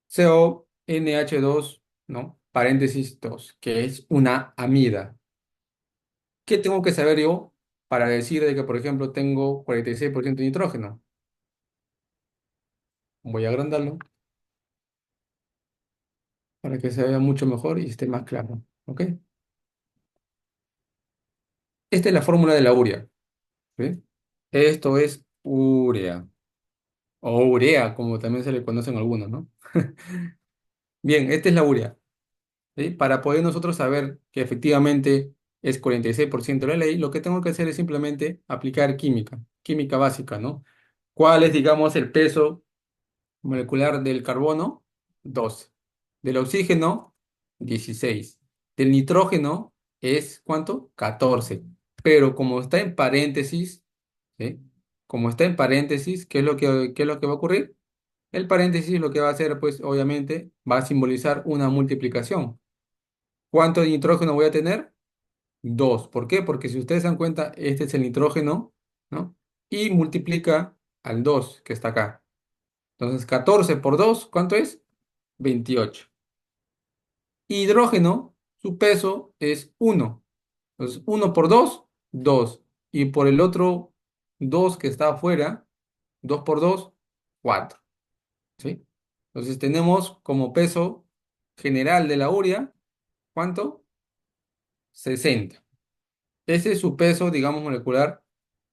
Speaker 1: CONH2, ¿no? Paréntesis 2, que es una amida. ¿Qué tengo que saber yo para decir de que, por ejemplo, tengo 46% de nitrógeno? Voy a agrandarlo para que se vea mucho mejor y esté más claro, ¿ok? Esta es la fórmula de la urea, ¿sí? Esto es urea, o urea, como también se le conocen algunos, ¿no? Bien, esta es la urea, ¿sí? Para poder nosotros saber que efectivamente es 46% la ley, lo que tengo que hacer es simplemente aplicar química, química básica, ¿no? ¿Cuál es, digamos, el peso molecular del carbono? 12. Del oxígeno, 16. Del nitrógeno es, ¿cuánto? 14. Pero como está en paréntesis, ¿sí? Como está en paréntesis, ¿qué es lo que va a ocurrir? El paréntesis lo que va a hacer, pues obviamente, va a simbolizar una multiplicación. ¿Cuánto de nitrógeno voy a tener? 2. ¿Por qué? Porque si ustedes se dan cuenta, este es el nitrógeno, ¿no? Y multiplica al 2 que está acá. Entonces, 14 por 2, ¿cuánto es? 28. Hidrógeno, su peso es 1. Entonces, 1 por 2, 2. Y por el otro 2 que está afuera, 2 por 2, 4. ¿Sí? Entonces, tenemos como peso general de la urea, ¿cuánto? 60. Ese es su peso, digamos, molecular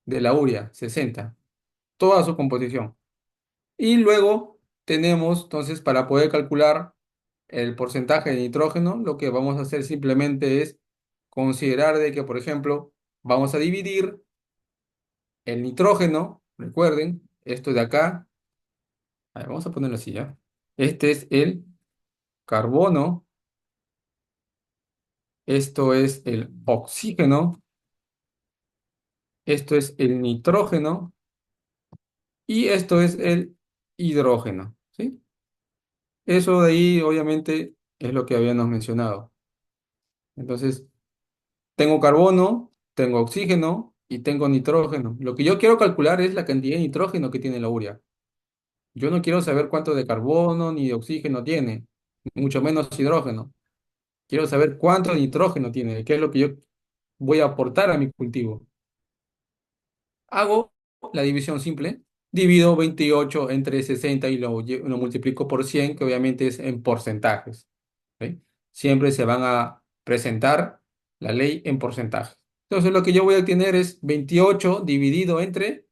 Speaker 1: de la urea, 60. Toda su composición. Y luego tenemos, entonces, para poder calcular el porcentaje de nitrógeno, lo que vamos a hacer simplemente es considerar de que, por ejemplo, vamos a dividir el nitrógeno, recuerden, esto de acá, a ver, vamos a ponerlo así, ¿ya? Este es el carbono, esto es el oxígeno, esto es el nitrógeno y esto es el hidrógeno, ¿sí? Eso de ahí, obviamente, es lo que habíamos mencionado. Entonces, tengo carbono, tengo oxígeno y tengo nitrógeno. Lo que yo quiero calcular es la cantidad de nitrógeno que tiene la urea. Yo no quiero saber cuánto de carbono ni de oxígeno tiene, mucho menos hidrógeno. Quiero saber cuánto de nitrógeno tiene, qué es lo que yo voy a aportar a mi cultivo. Hago la división simple, divido 28 entre 60 y lo multiplico por 100, que obviamente es en porcentajes. ¿Ok? Siempre se van a presentar la ley en porcentajes. Entonces lo que yo voy a obtener es 28 dividido entre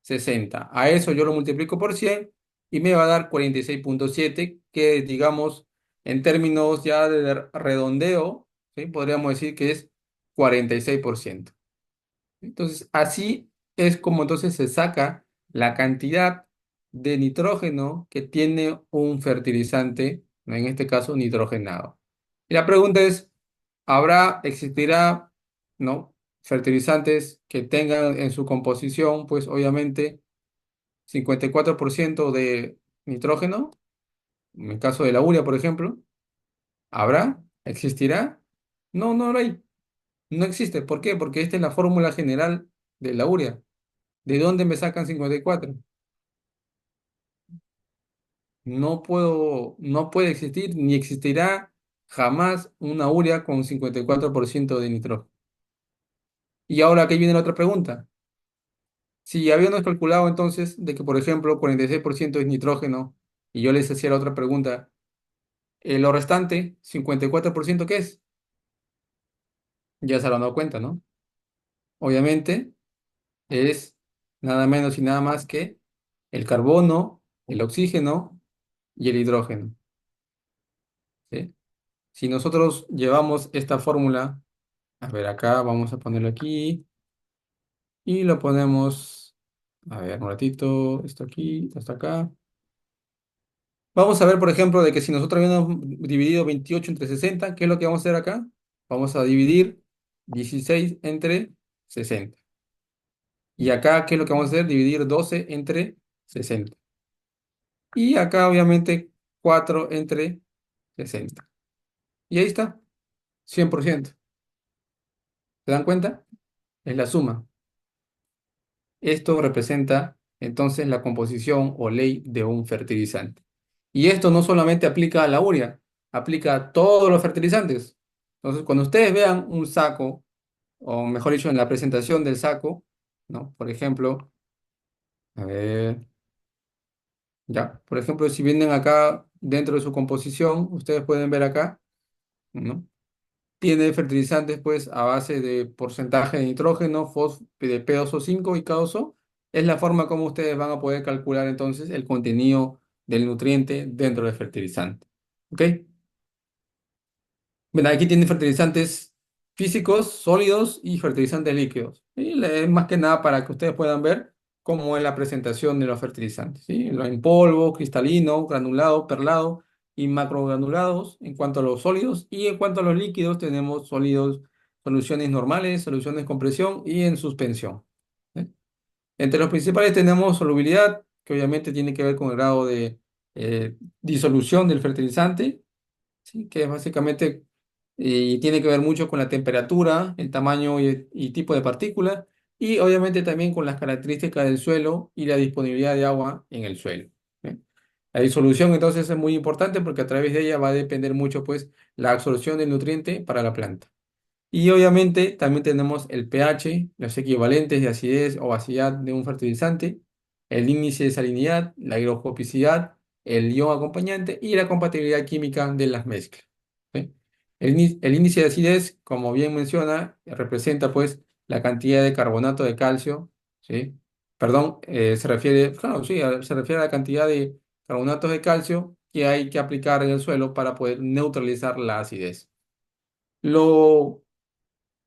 Speaker 1: 60. A eso yo lo multiplico por 100 y me va a dar 46,7, que digamos en términos ya de redondeo, ¿sí? Podríamos decir que es 46%. Entonces, así es como entonces se saca la cantidad de nitrógeno que tiene un fertilizante, ¿no? En este caso nitrogenado. Y la pregunta es, existirá, ¿no? Fertilizantes que tengan en su composición, pues obviamente 54% de nitrógeno, en el caso de la urea, por ejemplo, ¿habrá? ¿Existirá? No, no lo hay. No existe. ¿Por qué? Porque esta es la fórmula general de la urea. ¿De dónde me sacan 54? No puede existir ni existirá jamás una urea con 54% de nitrógeno. Y ahora aquí viene la otra pregunta. Si habíamos calculado entonces de que, por ejemplo, 46% es nitrógeno, y yo les hacía la otra pregunta, lo restante, 54%, ¿qué es? Ya se habrán dado cuenta, ¿no? Obviamente es nada menos y nada más que el carbono, el oxígeno y el hidrógeno. ¿Sí? Si nosotros llevamos esta fórmula, a ver, acá vamos a ponerlo aquí y lo ponemos, a ver, un ratito, esto aquí, esto acá. Vamos a ver, por ejemplo, de que si nosotros habíamos dividido 28 entre 60, ¿qué es lo que vamos a hacer acá? Vamos a dividir 16 entre 60. Y acá, ¿qué es lo que vamos a hacer? Dividir 12 entre 60. Y acá, obviamente, 4 entre 60. Y ahí está, 100%. ¿Se dan cuenta? Es la suma. Esto representa entonces la composición o ley de un fertilizante. Y esto no solamente aplica a la urea, aplica a todos los fertilizantes. Entonces, cuando ustedes vean un saco, o mejor dicho, en la presentación del saco, ¿no? Por ejemplo, a ver, ya, por ejemplo, si vienen acá dentro de su composición, ustedes pueden ver acá, ¿no? Tiene fertilizantes pues a base de porcentaje de nitrógeno, de P2O5 y K2O. Es la forma como ustedes van a poder calcular entonces el contenido del nutriente dentro del fertilizante. ¿Ok? Bueno, aquí tienen fertilizantes físicos, sólidos y fertilizantes líquidos. Y más que nada para que ustedes puedan ver cómo es la presentación de los fertilizantes. ¿Sí? En polvo, cristalino, granulado, perlado y macrogranulados en cuanto a los sólidos. Y en cuanto a los líquidos, tenemos sólidos, soluciones normales, soluciones con presión y en suspensión. ¿Sí? Entre los principales tenemos solubilidad, que obviamente tiene que ver con el grado de disolución del fertilizante, ¿sí? Que es básicamente y tiene que ver mucho con la temperatura, el tamaño y tipo de partícula, y obviamente también con las características del suelo y la disponibilidad de agua en el suelo. ¿Eh? La disolución entonces es muy importante porque a través de ella va a depender mucho pues la absorción del nutriente para la planta. Y obviamente también tenemos el pH, los equivalentes de acidez o basicidad de un fertilizante, el índice de salinidad, la hidrofobicidad, el ion acompañante y la compatibilidad química de las mezclas. ¿Sí? El índice de acidez, como bien menciona, representa pues la cantidad de carbonato de calcio, ¿sí? Perdón, se refiere, claro, sí, se refiere a la cantidad de carbonatos de calcio que hay que aplicar en el suelo para poder neutralizar la acidez. Lo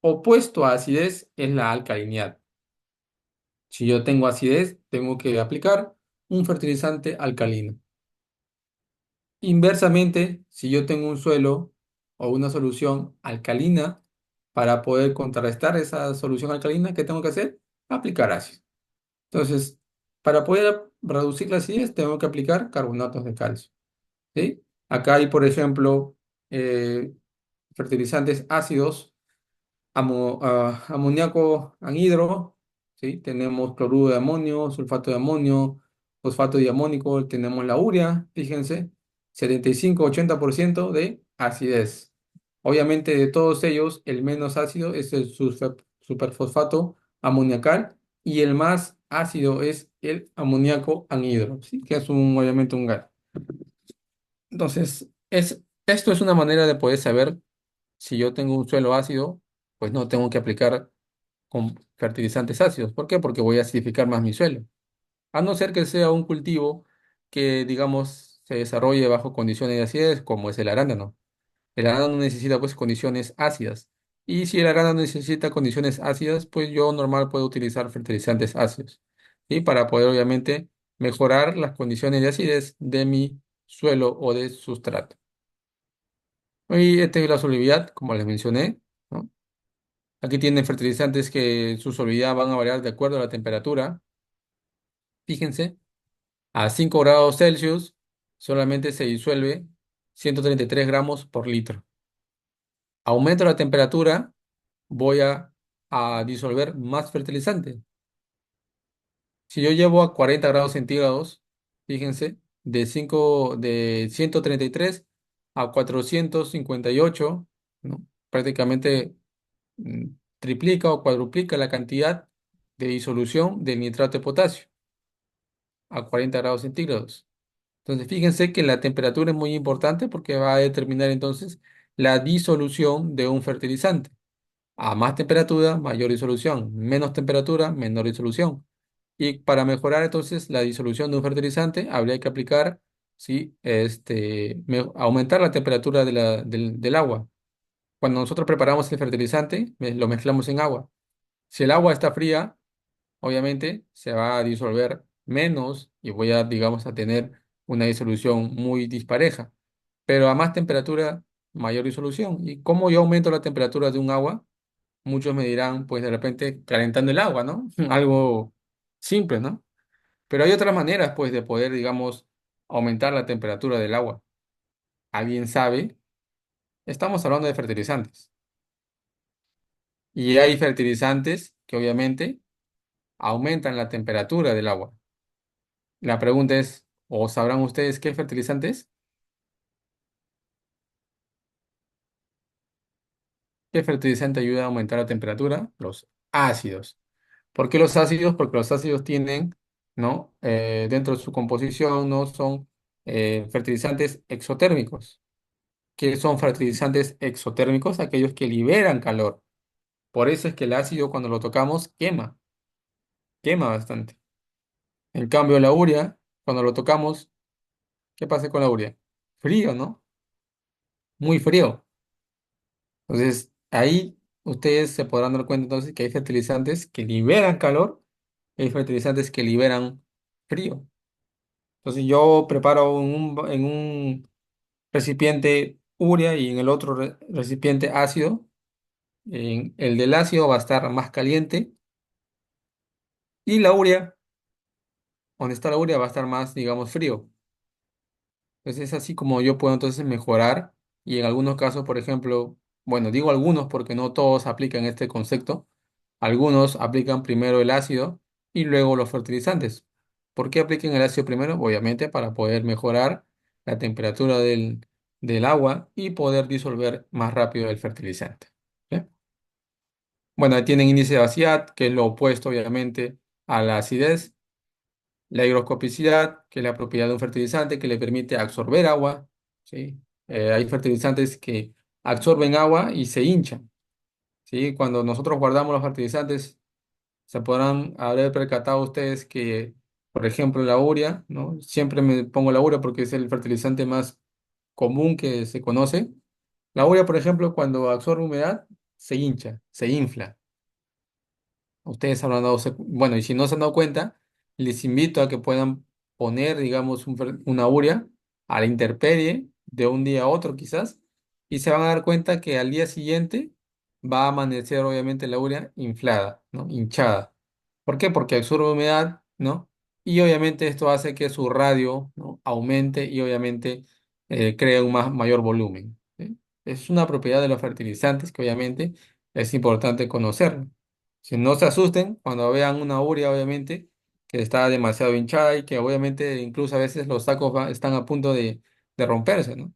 Speaker 1: opuesto a acidez es la alcalinidad. Si yo tengo acidez, tengo que aplicar un fertilizante alcalino. Inversamente, si yo tengo un suelo o una solución alcalina, para poder contrarrestar esa solución alcalina, ¿qué tengo que hacer? Aplicar ácido. Entonces, para poder reducir la acidez, tengo que aplicar carbonatos de calcio. ¿Sí? Acá hay, por ejemplo, eh, fertilizantes ácidos, amoníaco anhidro, ¿sí? Tenemos cloruro de amonio, sulfato de amonio, fosfato diamónico, tenemos la urea, fíjense, 75-80% de acidez. Obviamente de todos ellos, el menos ácido es el superfosfato amoniacal y el más ácido es el amoníaco anhidro, ¿sí? Que es obviamente un gas. Entonces, esto es una manera de poder saber si yo tengo un suelo ácido, pues no tengo que aplicar con fertilizantes ácidos. ¿Por qué? Porque voy a acidificar más mi suelo. A no ser que sea un cultivo que, digamos, se desarrolle bajo condiciones de acidez, como es el arándano. El arándano necesita, pues, condiciones ácidas. Y si el arándano necesita condiciones ácidas, pues yo normal puedo utilizar fertilizantes ácidos. ¿Sí? Para poder, obviamente, mejorar las condiciones de acidez de mi suelo o de sustrato. Y esta es la solubilidad, como les mencioné, ¿no? Aquí tienen fertilizantes que su solubilidad van a variar de acuerdo a la temperatura. Fíjense, a 5 grados Celsius solamente se disuelve 133 gramos por litro. Aumento la temperatura, voy a disolver más fertilizante. Si yo llevo a 40 grados centígrados, fíjense, de 133 a 458, ¿no? Prácticamente mm, triplica o cuadruplica la cantidad de disolución de nitrato de potasio a 40 grados centígrados. Entonces, fíjense que la temperatura es muy importante porque va a determinar entonces la disolución de un fertilizante. A más temperatura, mayor disolución. Menos temperatura, menor disolución. Y para mejorar entonces la disolución de un fertilizante, habría que aplicar, sí, aumentar la temperatura del agua. Cuando nosotros preparamos el fertilizante, lo mezclamos en agua. Si el agua está fría, obviamente se va a disolver menos y voy a, digamos, a tener una disolución muy dispareja. Pero a más temperatura, mayor disolución. ¿Y cómo yo aumento la temperatura de un agua? Muchos me dirán, pues de repente calentando el agua, ¿no? Algo simple, ¿no? Pero hay otras maneras, pues, de poder, digamos, aumentar la temperatura del agua. ¿Alguien sabe? Estamos hablando de fertilizantes. Y hay fertilizantes que obviamente aumentan la temperatura del agua. La pregunta es, ¿o sabrán ustedes qué fertilizantes? ¿Qué fertilizante ayuda a aumentar la temperatura? Los ácidos. ¿Por qué los ácidos? Porque los ácidos tienen, ¿no? Dentro de su composición, ¿no? Son fertilizantes exotérmicos. ¿Qué son fertilizantes exotérmicos? Aquellos que liberan calor. Por eso es que el ácido cuando lo tocamos quema, quema bastante. En cambio, la urea, cuando lo tocamos, ¿qué pasa con la urea? Frío, ¿no? Muy frío. Entonces, ahí ustedes se podrán dar cuenta entonces que hay fertilizantes que liberan calor y hay fertilizantes que liberan frío. Entonces, yo preparo en un recipiente urea y en el otro recipiente ácido. En el del ácido va a estar más caliente y la urea, donde está la urea, va a estar más, digamos, frío. Entonces, es así como yo puedo entonces mejorar y en algunos casos, por ejemplo, bueno, digo algunos porque no todos aplican este concepto. Algunos aplican primero el ácido y luego los fertilizantes. ¿Por qué apliquen el ácido primero? Obviamente para poder mejorar la temperatura del agua y poder disolver más rápido el fertilizante. ¿Bien? Bueno, ahí tienen índice de vaciedad, que es lo opuesto, obviamente, a la acidez. La higroscopicidad, que es la propiedad de un fertilizante que le permite absorber agua. ¿Sí? Hay fertilizantes que absorben agua y se hinchan. ¿Sí? Cuando nosotros guardamos los fertilizantes, se podrán haber percatado ustedes que, por ejemplo, la urea, ¿no? Siempre me pongo la urea porque es el fertilizante más común que se conoce. La urea, por ejemplo, cuando absorbe humedad, se hincha, se infla. Ustedes habrán dado, bueno, y si no se han dado cuenta, les invito a que puedan poner, digamos, una urea a la intemperie de un día a otro quizás, y se van a dar cuenta que al día siguiente va a amanecer obviamente la urea inflada, ¿no? Hinchada. ¿Por qué? Porque absorbe humedad, ¿no? Y obviamente esto hace que su radio, ¿no? Aumente y obviamente cree un mayor volumen. ¿Sí? Es una propiedad de los fertilizantes que obviamente es importante conocer. Si no se asusten cuando vean una urea, obviamente, que está demasiado hinchada y que obviamente incluso a veces los sacos están a punto de romperse, ¿no?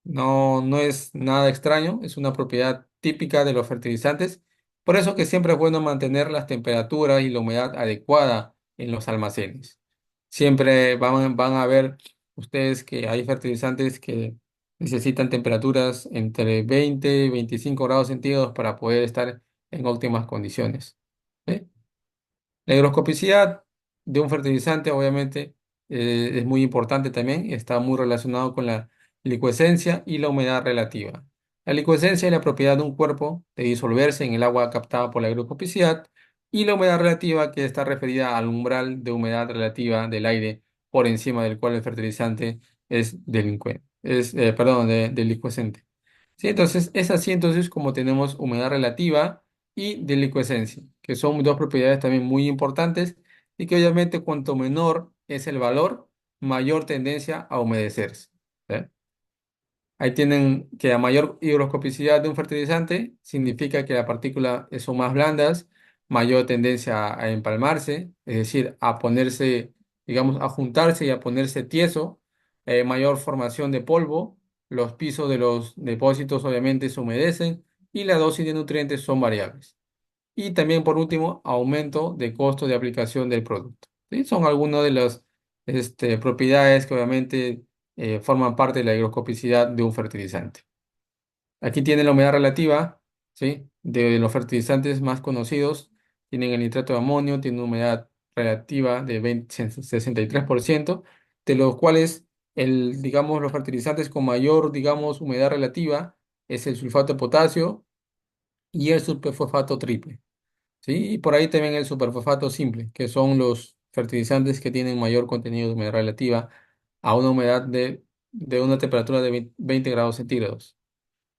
Speaker 1: No, no es nada extraño, es una propiedad típica de los fertilizantes. Por eso que siempre es bueno mantener las temperaturas y la humedad adecuada en los almacenes. Siempre van a ver ustedes que hay fertilizantes que necesitan temperaturas entre 20 y 25 grados centígrados para poder estar en óptimas condiciones. ¿Sí? La higroscopicidad de un fertilizante, obviamente, es muy importante también, está muy relacionado con la licuescencia y la humedad relativa. La licuescencia es la propiedad de un cuerpo de disolverse en el agua captada por la higroscopicidad y la humedad relativa, que está referida al umbral de humedad relativa del aire por encima del cual el fertilizante es perdón, delicuescente. Sí, entonces es así entonces como tenemos humedad relativa y delicuescencia, que son dos propiedades también muy importantes y que obviamente cuanto menor es el valor, mayor tendencia a humedecerse. ¿Sí? Ahí tienen que a mayor higroscopicidad de un fertilizante significa que las partículas son más blandas, mayor tendencia a empalmarse, es decir, a ponerse, digamos, a juntarse y a ponerse tieso, mayor formación de polvo, los pisos de los depósitos obviamente se humedecen y la dosis de nutrientes son variables. Y también, por último, aumento de costo de aplicación del producto. ¿Sí? Son algunas de las propiedades que obviamente forman parte de la higroscopicidad de un fertilizante. Aquí tiene la humedad relativa, ¿sí? De los fertilizantes más conocidos. Tienen el nitrato de amonio, tiene una humedad relativa de 63%, de los cuales digamos, los fertilizantes con mayor, digamos, humedad relativa es el sulfato de potasio y el superfosfato triple. ¿Sí? Y por ahí también el superfosfato simple, que son los fertilizantes que tienen mayor contenido de humedad relativa a una humedad de una temperatura de 20 grados centígrados.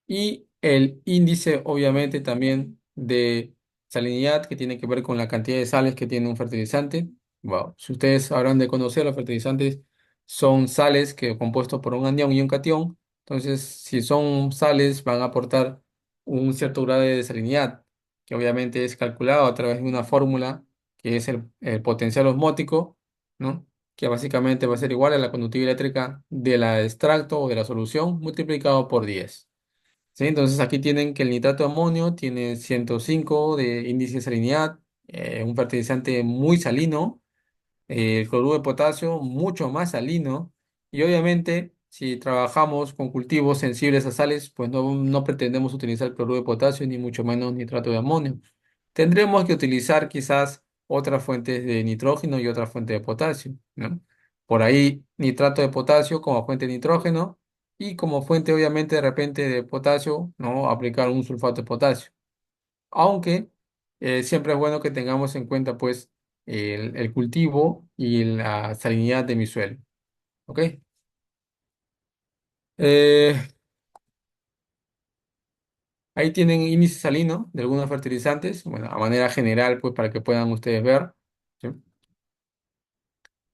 Speaker 1: Y el índice, obviamente, también de salinidad, que tiene que ver con la cantidad de sales que tiene un fertilizante. Wow. Si ustedes habrán de conocer, los fertilizantes son sales que compuestos por un anión y un cation. Entonces, si son sales, van a aportar un cierto grado de salinidad, que obviamente es calculado a través de una fórmula que es el potencial osmótico, ¿no? Que básicamente va a ser igual a la conductividad eléctrica del extracto o de la solución multiplicado por 10. ¿Sí? Entonces aquí tienen que el nitrato de amonio tiene 105 de índice de salinidad, un fertilizante muy salino, el cloruro de potasio mucho más salino y obviamente si trabajamos con cultivos sensibles a sales, pues no pretendemos utilizar cloruro de potasio ni mucho menos nitrato de amonio. Tendremos que utilizar quizás otras fuentes de nitrógeno y otra fuente de potasio, ¿no? Por ahí nitrato de potasio como fuente de nitrógeno y como fuente obviamente de repente de potasio, ¿no? Aplicar un sulfato de potasio. Aunque siempre es bueno que tengamos en cuenta pues el cultivo y la salinidad de mi suelo. ¿Ok? Eh, Ahí tienen índice salino de algunos fertilizantes, bueno, a manera general pues para que puedan ustedes ver. ¿Sí?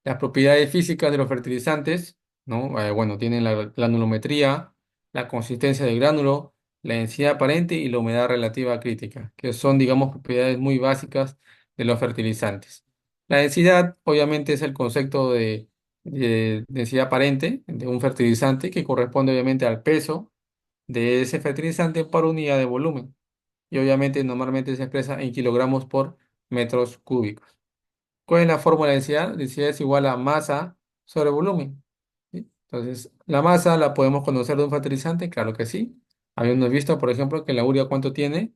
Speaker 1: Las propiedades físicas de los fertilizantes, ¿no? Bueno, tienen la granulometría, la consistencia del gránulo, la densidad aparente y la humedad relativa crítica, que son, digamos, propiedades muy básicas de los fertilizantes. La densidad, obviamente, es el concepto de densidad aparente de un fertilizante que corresponde, obviamente, al peso de ese fertilizante por unidad de volumen. Y, obviamente, normalmente se expresa en kilogramos por metros cúbicos. ¿Cuál es la fórmula de densidad? Densidad es igual a masa sobre volumen. ¿Sí? Entonces, la masa la podemos conocer de un fertilizante, claro que sí. Habíamos visto, por ejemplo, que la urea cuánto tiene,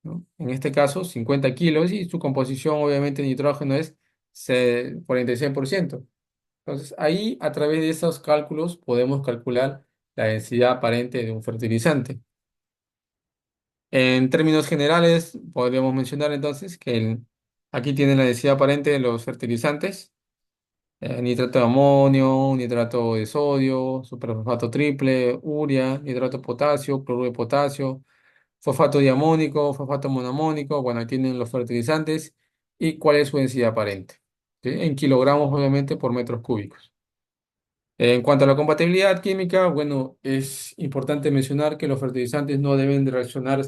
Speaker 1: ¿no? En este caso, 50 kilos y su composición, obviamente, de nitrógeno es 46%. Entonces, ahí, a través de esos cálculos, podemos calcular la densidad aparente de un fertilizante. En términos generales, podríamos mencionar entonces que aquí tienen la densidad aparente de los fertilizantes. Nitrato de amonio, nitrato de sodio, superfosfato triple, urea, nitrato de potasio, cloruro de potasio, fosfato diamónico, fosfato monoamónico. Bueno, ahí tienen los fertilizantes y cuál es su densidad aparente. ¿Sí? En kilogramos, obviamente, por metros cúbicos. En cuanto a la compatibilidad química, bueno, es importante mencionar que los fertilizantes no deben de reaccionar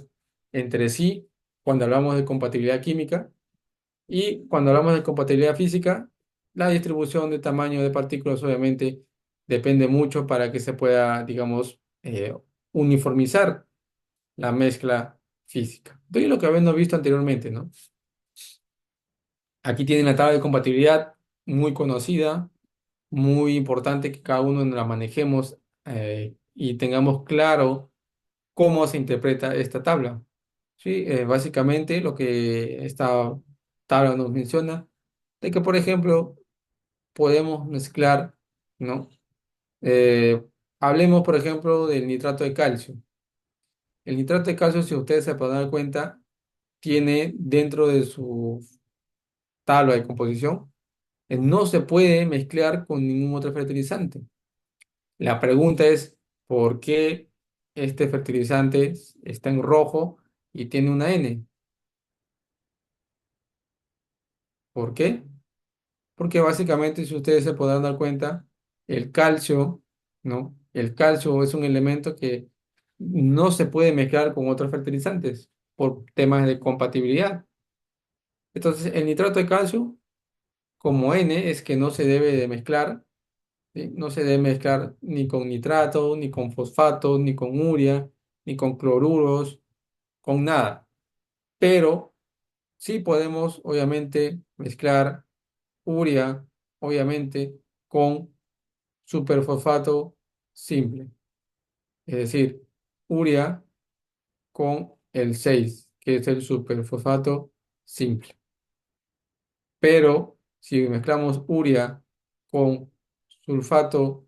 Speaker 1: entre sí cuando hablamos de compatibilidad química. Y cuando hablamos de compatibilidad física, la distribución de tamaño de partículas obviamente depende mucho para que se pueda, digamos, uniformizar la mezcla física. De lo que habíamos visto anteriormente, ¿no? Aquí tienen la tabla de compatibilidad muy conocida, muy importante que cada uno la manejemos y tengamos claro cómo se interpreta esta tabla. Sí, básicamente lo que esta tabla nos menciona, de que, por ejemplo, podemos mezclar, ¿no? Eh, hablemos, por ejemplo, del nitrato de calcio. El nitrato de calcio, si ustedes se pueden dar cuenta, tiene dentro de su tabla de composición, no se puede mezclar con ningún otro fertilizante. La pregunta es, ¿por qué este fertilizante está en rojo y tiene una N? ¿Por qué? Porque básicamente, si ustedes se podrán dar cuenta, el calcio, ¿no? El calcio es un elemento que no se puede mezclar con otros fertilizantes por temas de compatibilidad. Entonces, el nitrato de calcio, como N, es que no se debe de mezclar, ¿sí? No se debe mezclar ni con nitrato, ni con fosfato, ni con urea, ni con cloruros, con nada. Pero sí podemos, obviamente, mezclar urea, obviamente, con superfosfato simple, es decir, urea con el 6 que es el superfosfato simple. Pero si mezclamos urea con sulfato,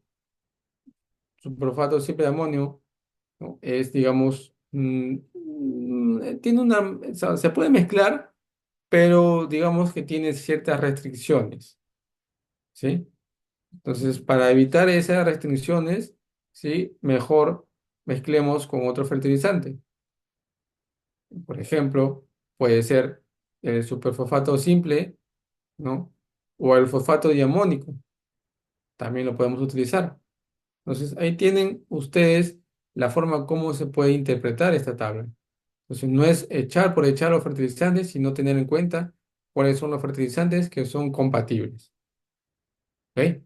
Speaker 1: superfosfato simple de amonio, ¿no? Es, digamos, tiene una, o sea, se puede mezclar, pero digamos que tiene ciertas restricciones, ¿sí? Entonces, para evitar esas restricciones, ¿sí? Mejor mezclemos con otro fertilizante. Por ejemplo, puede ser el superfosfato simple, ¿no? O el fosfato diamónico, también lo podemos utilizar. Entonces, ahí tienen ustedes la forma como se puede interpretar esta tabla. Entonces, no es echar por echar los fertilizantes, sino tener en cuenta cuáles son los fertilizantes que son compatibles. ¿Ok?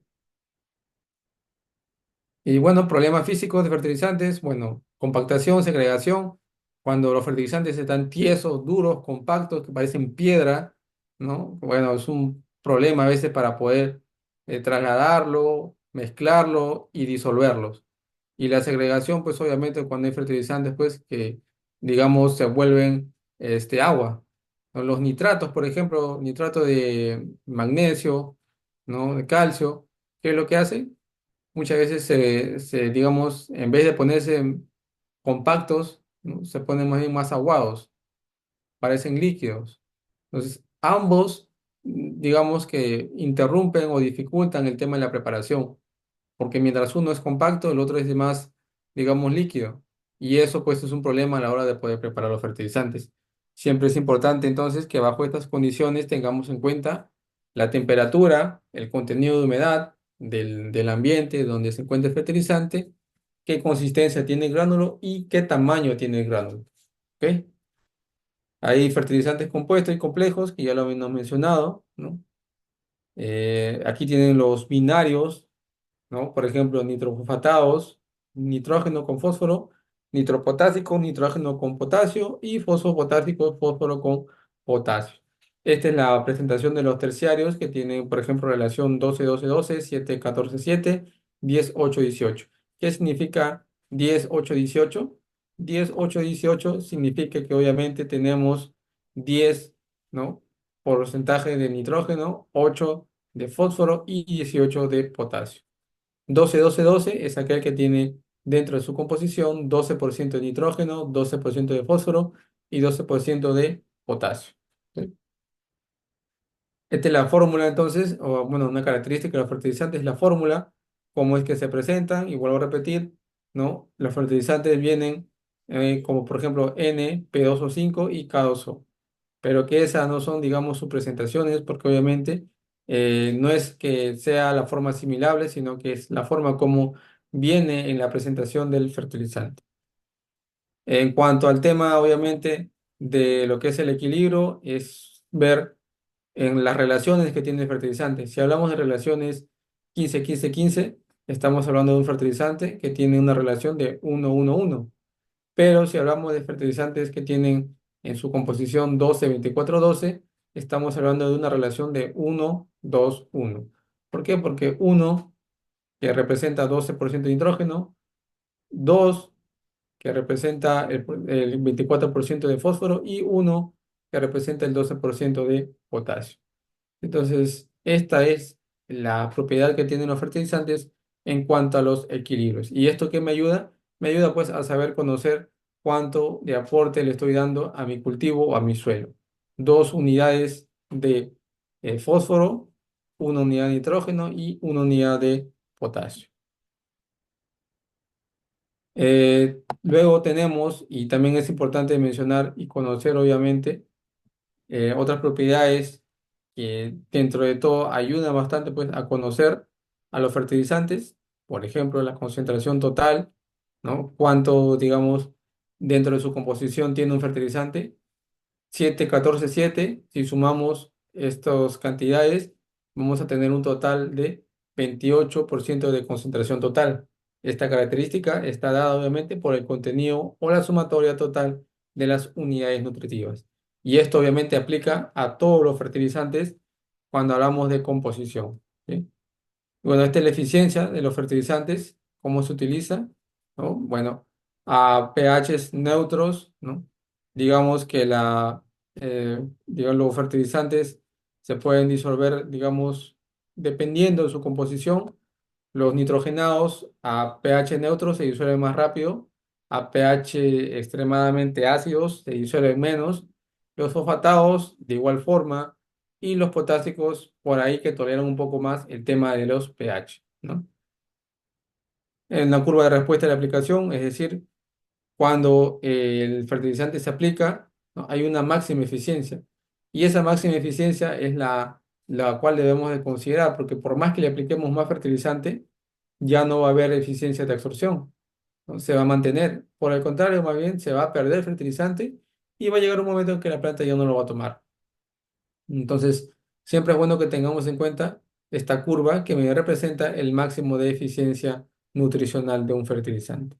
Speaker 1: Y bueno, problemas físicos de fertilizantes, bueno, compactación, segregación, cuando los fertilizantes están tiesos, duros, compactos, que parecen piedra, ¿no? Bueno, es un problema a veces para poder trasladarlo, mezclarlo y disolverlos. Y la segregación, pues obviamente cuando hay fertilizantes, pues que digamos se vuelven agua. ¿No? Los nitratos, por ejemplo, nitrato de magnesio, ¿no? De calcio, ¿qué es lo que hace? Muchas veces digamos, en vez de ponerse compactos, ¿no? Se ponen más bien más aguados, parecen líquidos. Entonces, ambos, digamos que interrumpen o dificultan el tema de la preparación, porque mientras uno es compacto, el otro es más, digamos, líquido. Y eso, pues, es un problema a la hora de poder preparar los fertilizantes. Siempre es importante, entonces, que bajo estas condiciones tengamos en cuenta la temperatura, el contenido de humedad del ambiente donde se encuentra el fertilizante, qué consistencia tiene el gránulo y qué tamaño tiene el gránulo. ¿Ok? Hay fertilizantes compuestos y complejos, que ya lo hemos mencionado, ¿no? Aquí tienen los binarios, ¿no? Por ejemplo, nitrofosfatados, nitrógeno con fósforo, nitropotásico, nitrógeno con potasio y fosfopotásico, fósforo con potasio. Esta es la presentación de los terciarios que tienen, por ejemplo, relación 12-12-12, 7-14-7, 10-8-18. ¿Qué significa 10-8-18? 10-8-18 significa que obviamente tenemos 10, ¿no? Porcentaje de nitrógeno, 8 de fósforo y 18 de potasio. 12-12-12 es aquel que tiene dentro de su composición 12% de nitrógeno, 12% de fósforo y 12% de potasio. ¿Sí? Esta es la fórmula entonces, o bueno, una característica de los fertilizantes es la fórmula, cómo es que se presentan, y vuelvo a repetir, ¿no? Los fertilizantes vienen como por ejemplo N, P2O5 y K2O, pero que esas no son, digamos, sus presentaciones, porque obviamente no es que sea la forma asimilable, sino que es la forma como viene en la presentación del fertilizante. En cuanto al tema, obviamente, de lo que es el equilibrio es ver en las relaciones que tiene el fertilizante. Si hablamos de relaciones 15-15-15, estamos hablando de un fertilizante que tiene una relación de 1-1-1. Pero si hablamos de fertilizantes que tienen en su composición 12-24-12, estamos hablando de una relación de 1-2-1. ¿Por qué? Porque uno que representa 12% de nitrógeno, 2 que representa el 24% de fósforo y uno que representa el 12% de potasio. Entonces, esta es la propiedad que tienen los fertilizantes en cuanto a los equilibrios. ¿Y esto qué me ayuda? Me ayuda pues a saber conocer cuánto de aporte le estoy dando a mi cultivo o a mi suelo. 2 unidades de fósforo, 1 unidad de nitrógeno y 1 unidad de potasio. Luego tenemos, y también es importante mencionar y conocer obviamente, otras propiedades que dentro de todo ayudan bastante pues, a conocer a los fertilizantes, por ejemplo, la concentración total, ¿no? Cuánto, digamos, dentro de su composición tiene un fertilizante. 7 14 7 si sumamos estas cantidades, vamos a tener un total de 28% de concentración total. Esta característica está dada obviamente por el contenido o la sumatoria total de las unidades nutritivas. Y esto obviamente aplica a todos los fertilizantes cuando hablamos de composición. ¿Sí? Bueno, esta es la eficiencia de los fertilizantes, cómo se utiliza, ¿no? Bueno, a pHs neutros, ¿no? Digamos que digamos, los fertilizantes se pueden disolver, digamos, dependiendo de su composición. Los nitrogenados a pH neutro se disuelven más rápido, a pH extremadamente ácidos se disuelven menos. Los fosfatados, de igual forma, y los potásicos por ahí que toleran un poco más el tema de los pH, ¿no? En la curva de respuesta de la aplicación, es decir, cuando el fertilizante se aplica, ¿no? Hay una máxima eficiencia. Y esa máxima eficiencia es la cual debemos de considerar, porque por más que le apliquemos más fertilizante, ya no va a haber eficiencia de absorción, ¿no? Se va a mantener. Por el contrario, más bien se va a perder fertilizante y va a llegar un momento en que la planta ya no lo va a tomar. Entonces, siempre es bueno que tengamos en cuenta esta curva que me representa el máximo de eficiencia nutricional de un fertilizante.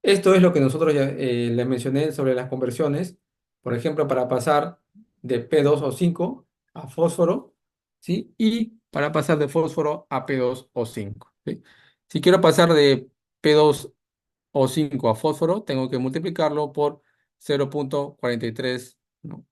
Speaker 1: Esto es lo que nosotros ya les mencioné sobre las conversiones. Por ejemplo, para pasar de P2O5 a fósforo, ¿sí? Y para pasar de fósforo a P2O5, ¿sí? Si quiero pasar de P2O5 a fósforo, tengo que multiplicarlo por 0,43, ¿no?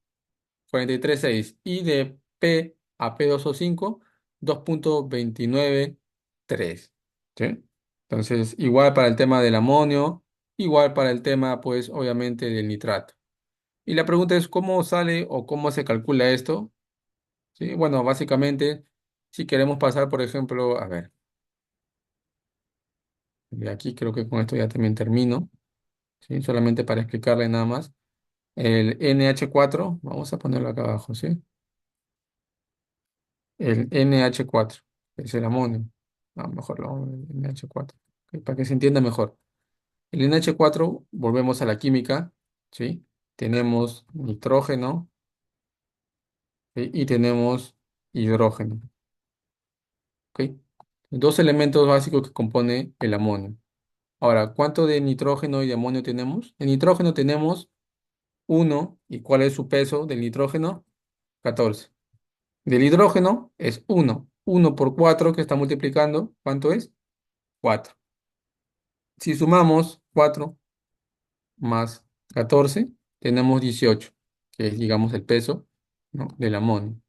Speaker 1: 43,6 y de P a P2O5, 2,293. ¿Sí? Entonces, igual para el tema del amonio, igual para el tema, pues, obviamente, del nitrato. Y la pregunta es, ¿cómo sale o cómo se calcula esto? ¿Sí? Bueno, básicamente, si queremos pasar, por ejemplo, a ver, y aquí creo que con esto ya también termino, ¿sí? Solamente para explicarle nada más. El NH4 vamos a ponerlo acá abajo, ¿sí? El NH4 es el amonio. No, mejor lo el NH4, ¿ok? Para que se entienda mejor. El NH4 volvemos a la química, ¿sí? Tenemos nitrógeno, ¿sí? Y tenemos hidrógeno, ¿ok? Dos elementos básicos que compone el amonio. Ahora, ¿cuánto de nitrógeno y de amonio tenemos? En nitrógeno tenemos uno. ¿Y cuál es su peso del nitrógeno? 14. Del hidrógeno es uno. Uno por 4 que está multiplicando, ¿cuánto es? 4. Si sumamos 4 más 14 tenemos 18, que es, digamos, el peso, ¿no? del amonio.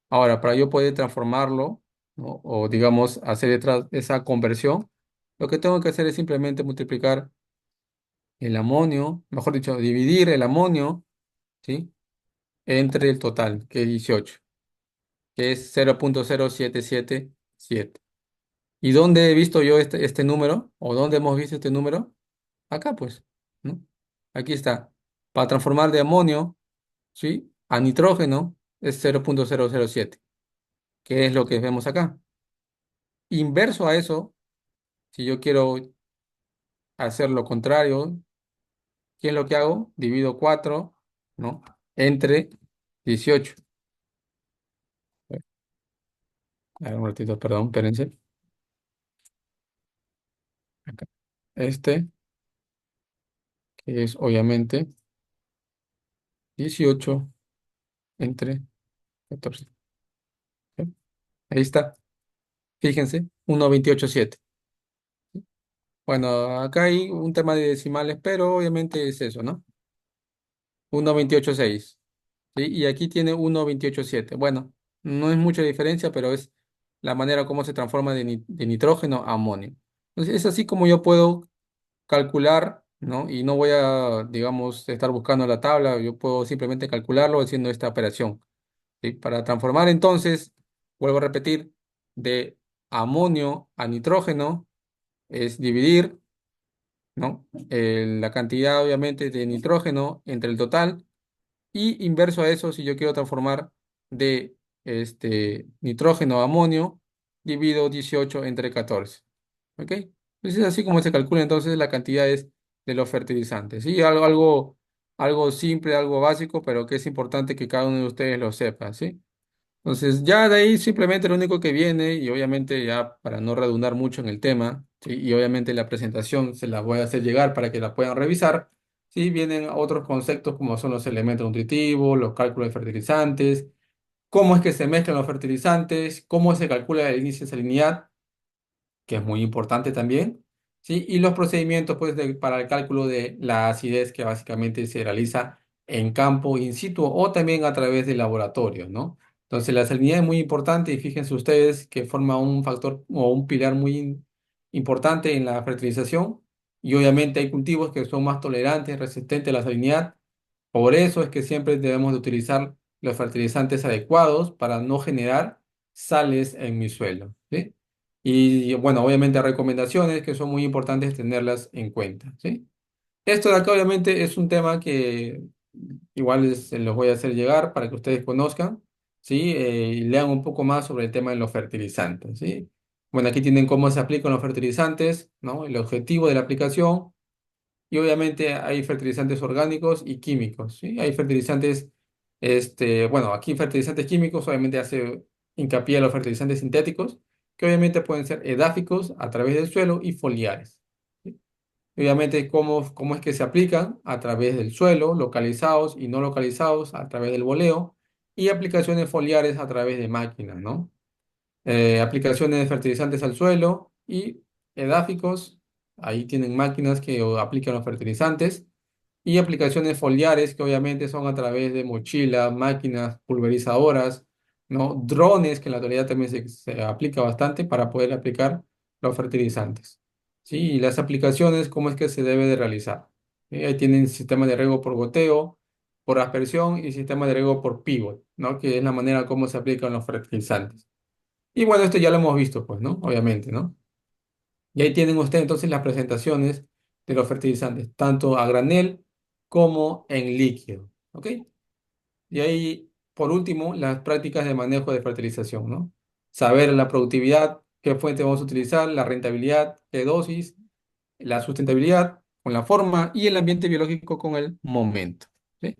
Speaker 1: Ahora, para yo poder transformarlo, ¿no? O, digamos, hacer esa conversión, lo que tengo que hacer es simplemente multiplicar el amonio, mejor dicho, dividir el amonio, ¿sí? entre el total, que es 18, que es 0,0777. ¿Y dónde he visto yo este número? ¿O dónde hemos visto este número? Acá, pues, ¿no? Aquí está. Para transformar de amonio, ¿sí? a nitrógeno es 0,007, que es lo que vemos acá. Inverso a eso, si yo quiero hacer lo contrario, ¿qué es lo que hago? Divido 4 ¿no? Entre 18. A ver, un ratito, perdón, espérense. Acá. Este, que es obviamente 18 entre 14. ¿Sí? Ahí está, fíjense, 1,28,7. Bueno, acá hay un tema de decimales, pero obviamente es eso, ¿no? 1,28,6. ¿Sí? Y aquí tiene 1,28,7. Bueno, no es mucha diferencia, pero es la manera como se transforma de nitrógeno a amonio. Entonces, es así como yo puedo calcular, ¿no? Y no voy a, digamos, estar buscando la tabla, yo puedo simplemente calcularlo haciendo esta operación. ¿Sí? Para transformar entonces, vuelvo a repetir, de amonio a nitrógeno es dividir, ¿no? La cantidad, obviamente, de nitrógeno entre el total y inverso a eso, si yo quiero transformar de nitrógeno a amonio, divido 18 entre 14. ¿Ok? Entonces es así como se calcula entonces las cantidades de los fertilizantes. ¿Sí? Algo simple, algo básico, pero que es importante que cada uno de ustedes lo sepa. ¿Sí? Entonces, ya de ahí simplemente lo único que viene, y obviamente ya para no redundar mucho en el tema, ¿sí? Y obviamente la presentación se la voy a hacer llegar para que la puedan revisar, ¿sí? Vienen otros conceptos como son los elementos nutritivos, los cálculos de fertilizantes, cómo es que se mezclan los fertilizantes, cómo se calcula el índice de salinidad, que es muy importante también, ¿sí? Y los procedimientos pues, para el cálculo de la acidez que básicamente se realiza en campo in situ o también a través de laboratorio, ¿no? Entonces la salinidad es muy importante y fíjense ustedes que forma un factor o un pilar muy importante en la fertilización y obviamente hay cultivos que son más tolerantes, resistentes a la salinidad. Por eso es que siempre debemos de utilizar los fertilizantes adecuados para no generar sales en mi suelo, ¿sí? Y bueno, obviamente recomendaciones que son muy importantes tenerlas en cuenta, ¿sí? Esto de acá obviamente es un tema que igual se los voy a hacer llegar para que ustedes conozcan, ¿sí? Y lean un poco más sobre el tema de los fertilizantes, ¿sí? Bueno, aquí tienen cómo se aplican los fertilizantes, ¿no? El objetivo de la aplicación y obviamente hay fertilizantes orgánicos y químicos, ¿sí? Hay fertilizantes, bueno, aquí fertilizantes químicos obviamente hace hincapié a los fertilizantes sintéticos, que obviamente pueden ser edáficos a través del suelo y foliares. ¿Sí? Obviamente, ¿cómo es que se aplican? A través del suelo, localizados y no localizados, a través del boleo, y aplicaciones foliares a través de máquinas, ¿no? Aplicaciones de fertilizantes al suelo y edáficos. Ahí tienen máquinas que aplican los fertilizantes y aplicaciones foliares que obviamente son a través de mochilas, máquinas pulverizadoras, ¿no? Drones que en la actualidad también se aplica bastante para poder aplicar los fertilizantes. ¿Sí? Y las aplicaciones, ¿cómo es que se debe de realizar? Ahí tienen sistema de riego por goteo, por aspersión y sistema de riego por pivot, ¿no? Que es la manera como se aplican los fertilizantes. Y bueno, esto ya lo hemos visto, pues, ¿no? Obviamente, ¿no? Y ahí tienen ustedes entonces las presentaciones de los fertilizantes, tanto a granel como en líquido, ¿ok? Y ahí, por último, las prácticas de manejo de fertilización, ¿no? Saber la productividad, qué fuente vamos a utilizar, la rentabilidad, qué dosis, la sustentabilidad con la forma y el ambiente biológico con el momento. ¿Sí?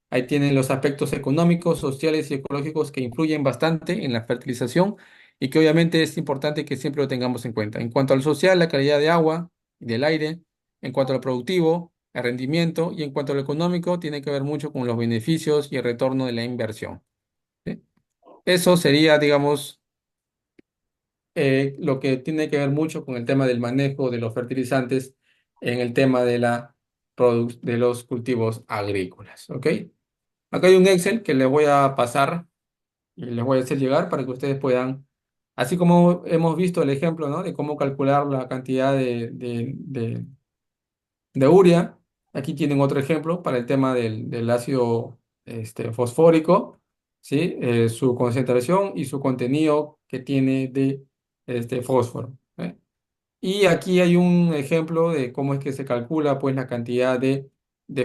Speaker 1: Ahí tienen los aspectos económicos, sociales y ecológicos que influyen bastante en la fertilización y que obviamente es importante que siempre lo tengamos en cuenta. En cuanto al social, la calidad de agua y del aire. En cuanto a lo productivo, el rendimiento. Y en cuanto a lo económico, tiene que ver mucho con los beneficios y el retorno de la inversión. ¿Sí? Eso sería, digamos, lo que tiene que ver mucho con el tema del manejo de los fertilizantes en el tema de de los cultivos agrícolas. ¿Ok? Acá hay un Excel que les voy a pasar y les voy a hacer llegar para que ustedes puedan, así como hemos visto el ejemplo, ¿no? De cómo calcular la cantidad de urea. Aquí tienen otro ejemplo para el tema del ácido fosfórico, ¿sí? Su concentración y su contenido que tiene de fósforo. ¿Eh? Y aquí hay un ejemplo de cómo es que se calcula pues, la cantidad de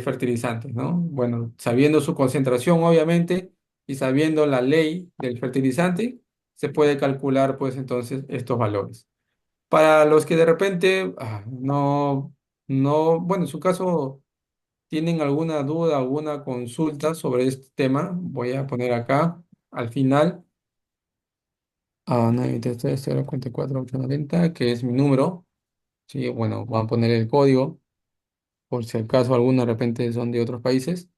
Speaker 1: fertilizantes, ¿no? Bueno, sabiendo su concentración, obviamente, y sabiendo la ley del fertilizante, se puede calcular pues entonces estos valores. Para los que de repente no, bueno, en su caso ¿Tienen alguna duda, alguna consulta sobre este tema? Voy a poner acá al final a 933-044-890, que es mi número. Sí, bueno, voy a poner el código por si acaso algunos de repente son de otros países.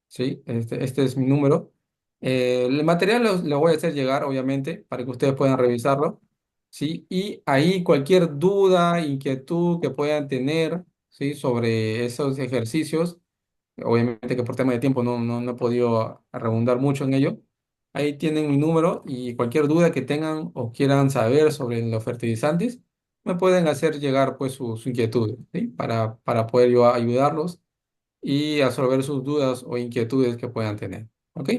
Speaker 1: Sí, este es mi número. El material lo voy a hacer llegar, obviamente, para que ustedes puedan revisarlo. Sí, y ahí cualquier duda, inquietud que puedan tener, sí, sobre esos ejercicios. Obviamente que por tema de tiempo no he podido redundar mucho en ello. Ahí tienen mi número y cualquier duda que tengan o quieran saber sobre los fertilizantes, me pueden hacer llegar pues su inquietud, ¿sí? Para poder yo ayudarlos y resolver sus dudas o inquietudes que puedan tener. ¿Ok?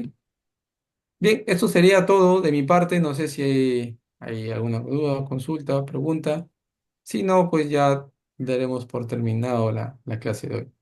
Speaker 1: Bien, esto sería todo de mi parte. No sé si hay alguna duda, consulta, pregunta. Si no, pues ya daremos por terminado la clase de hoy.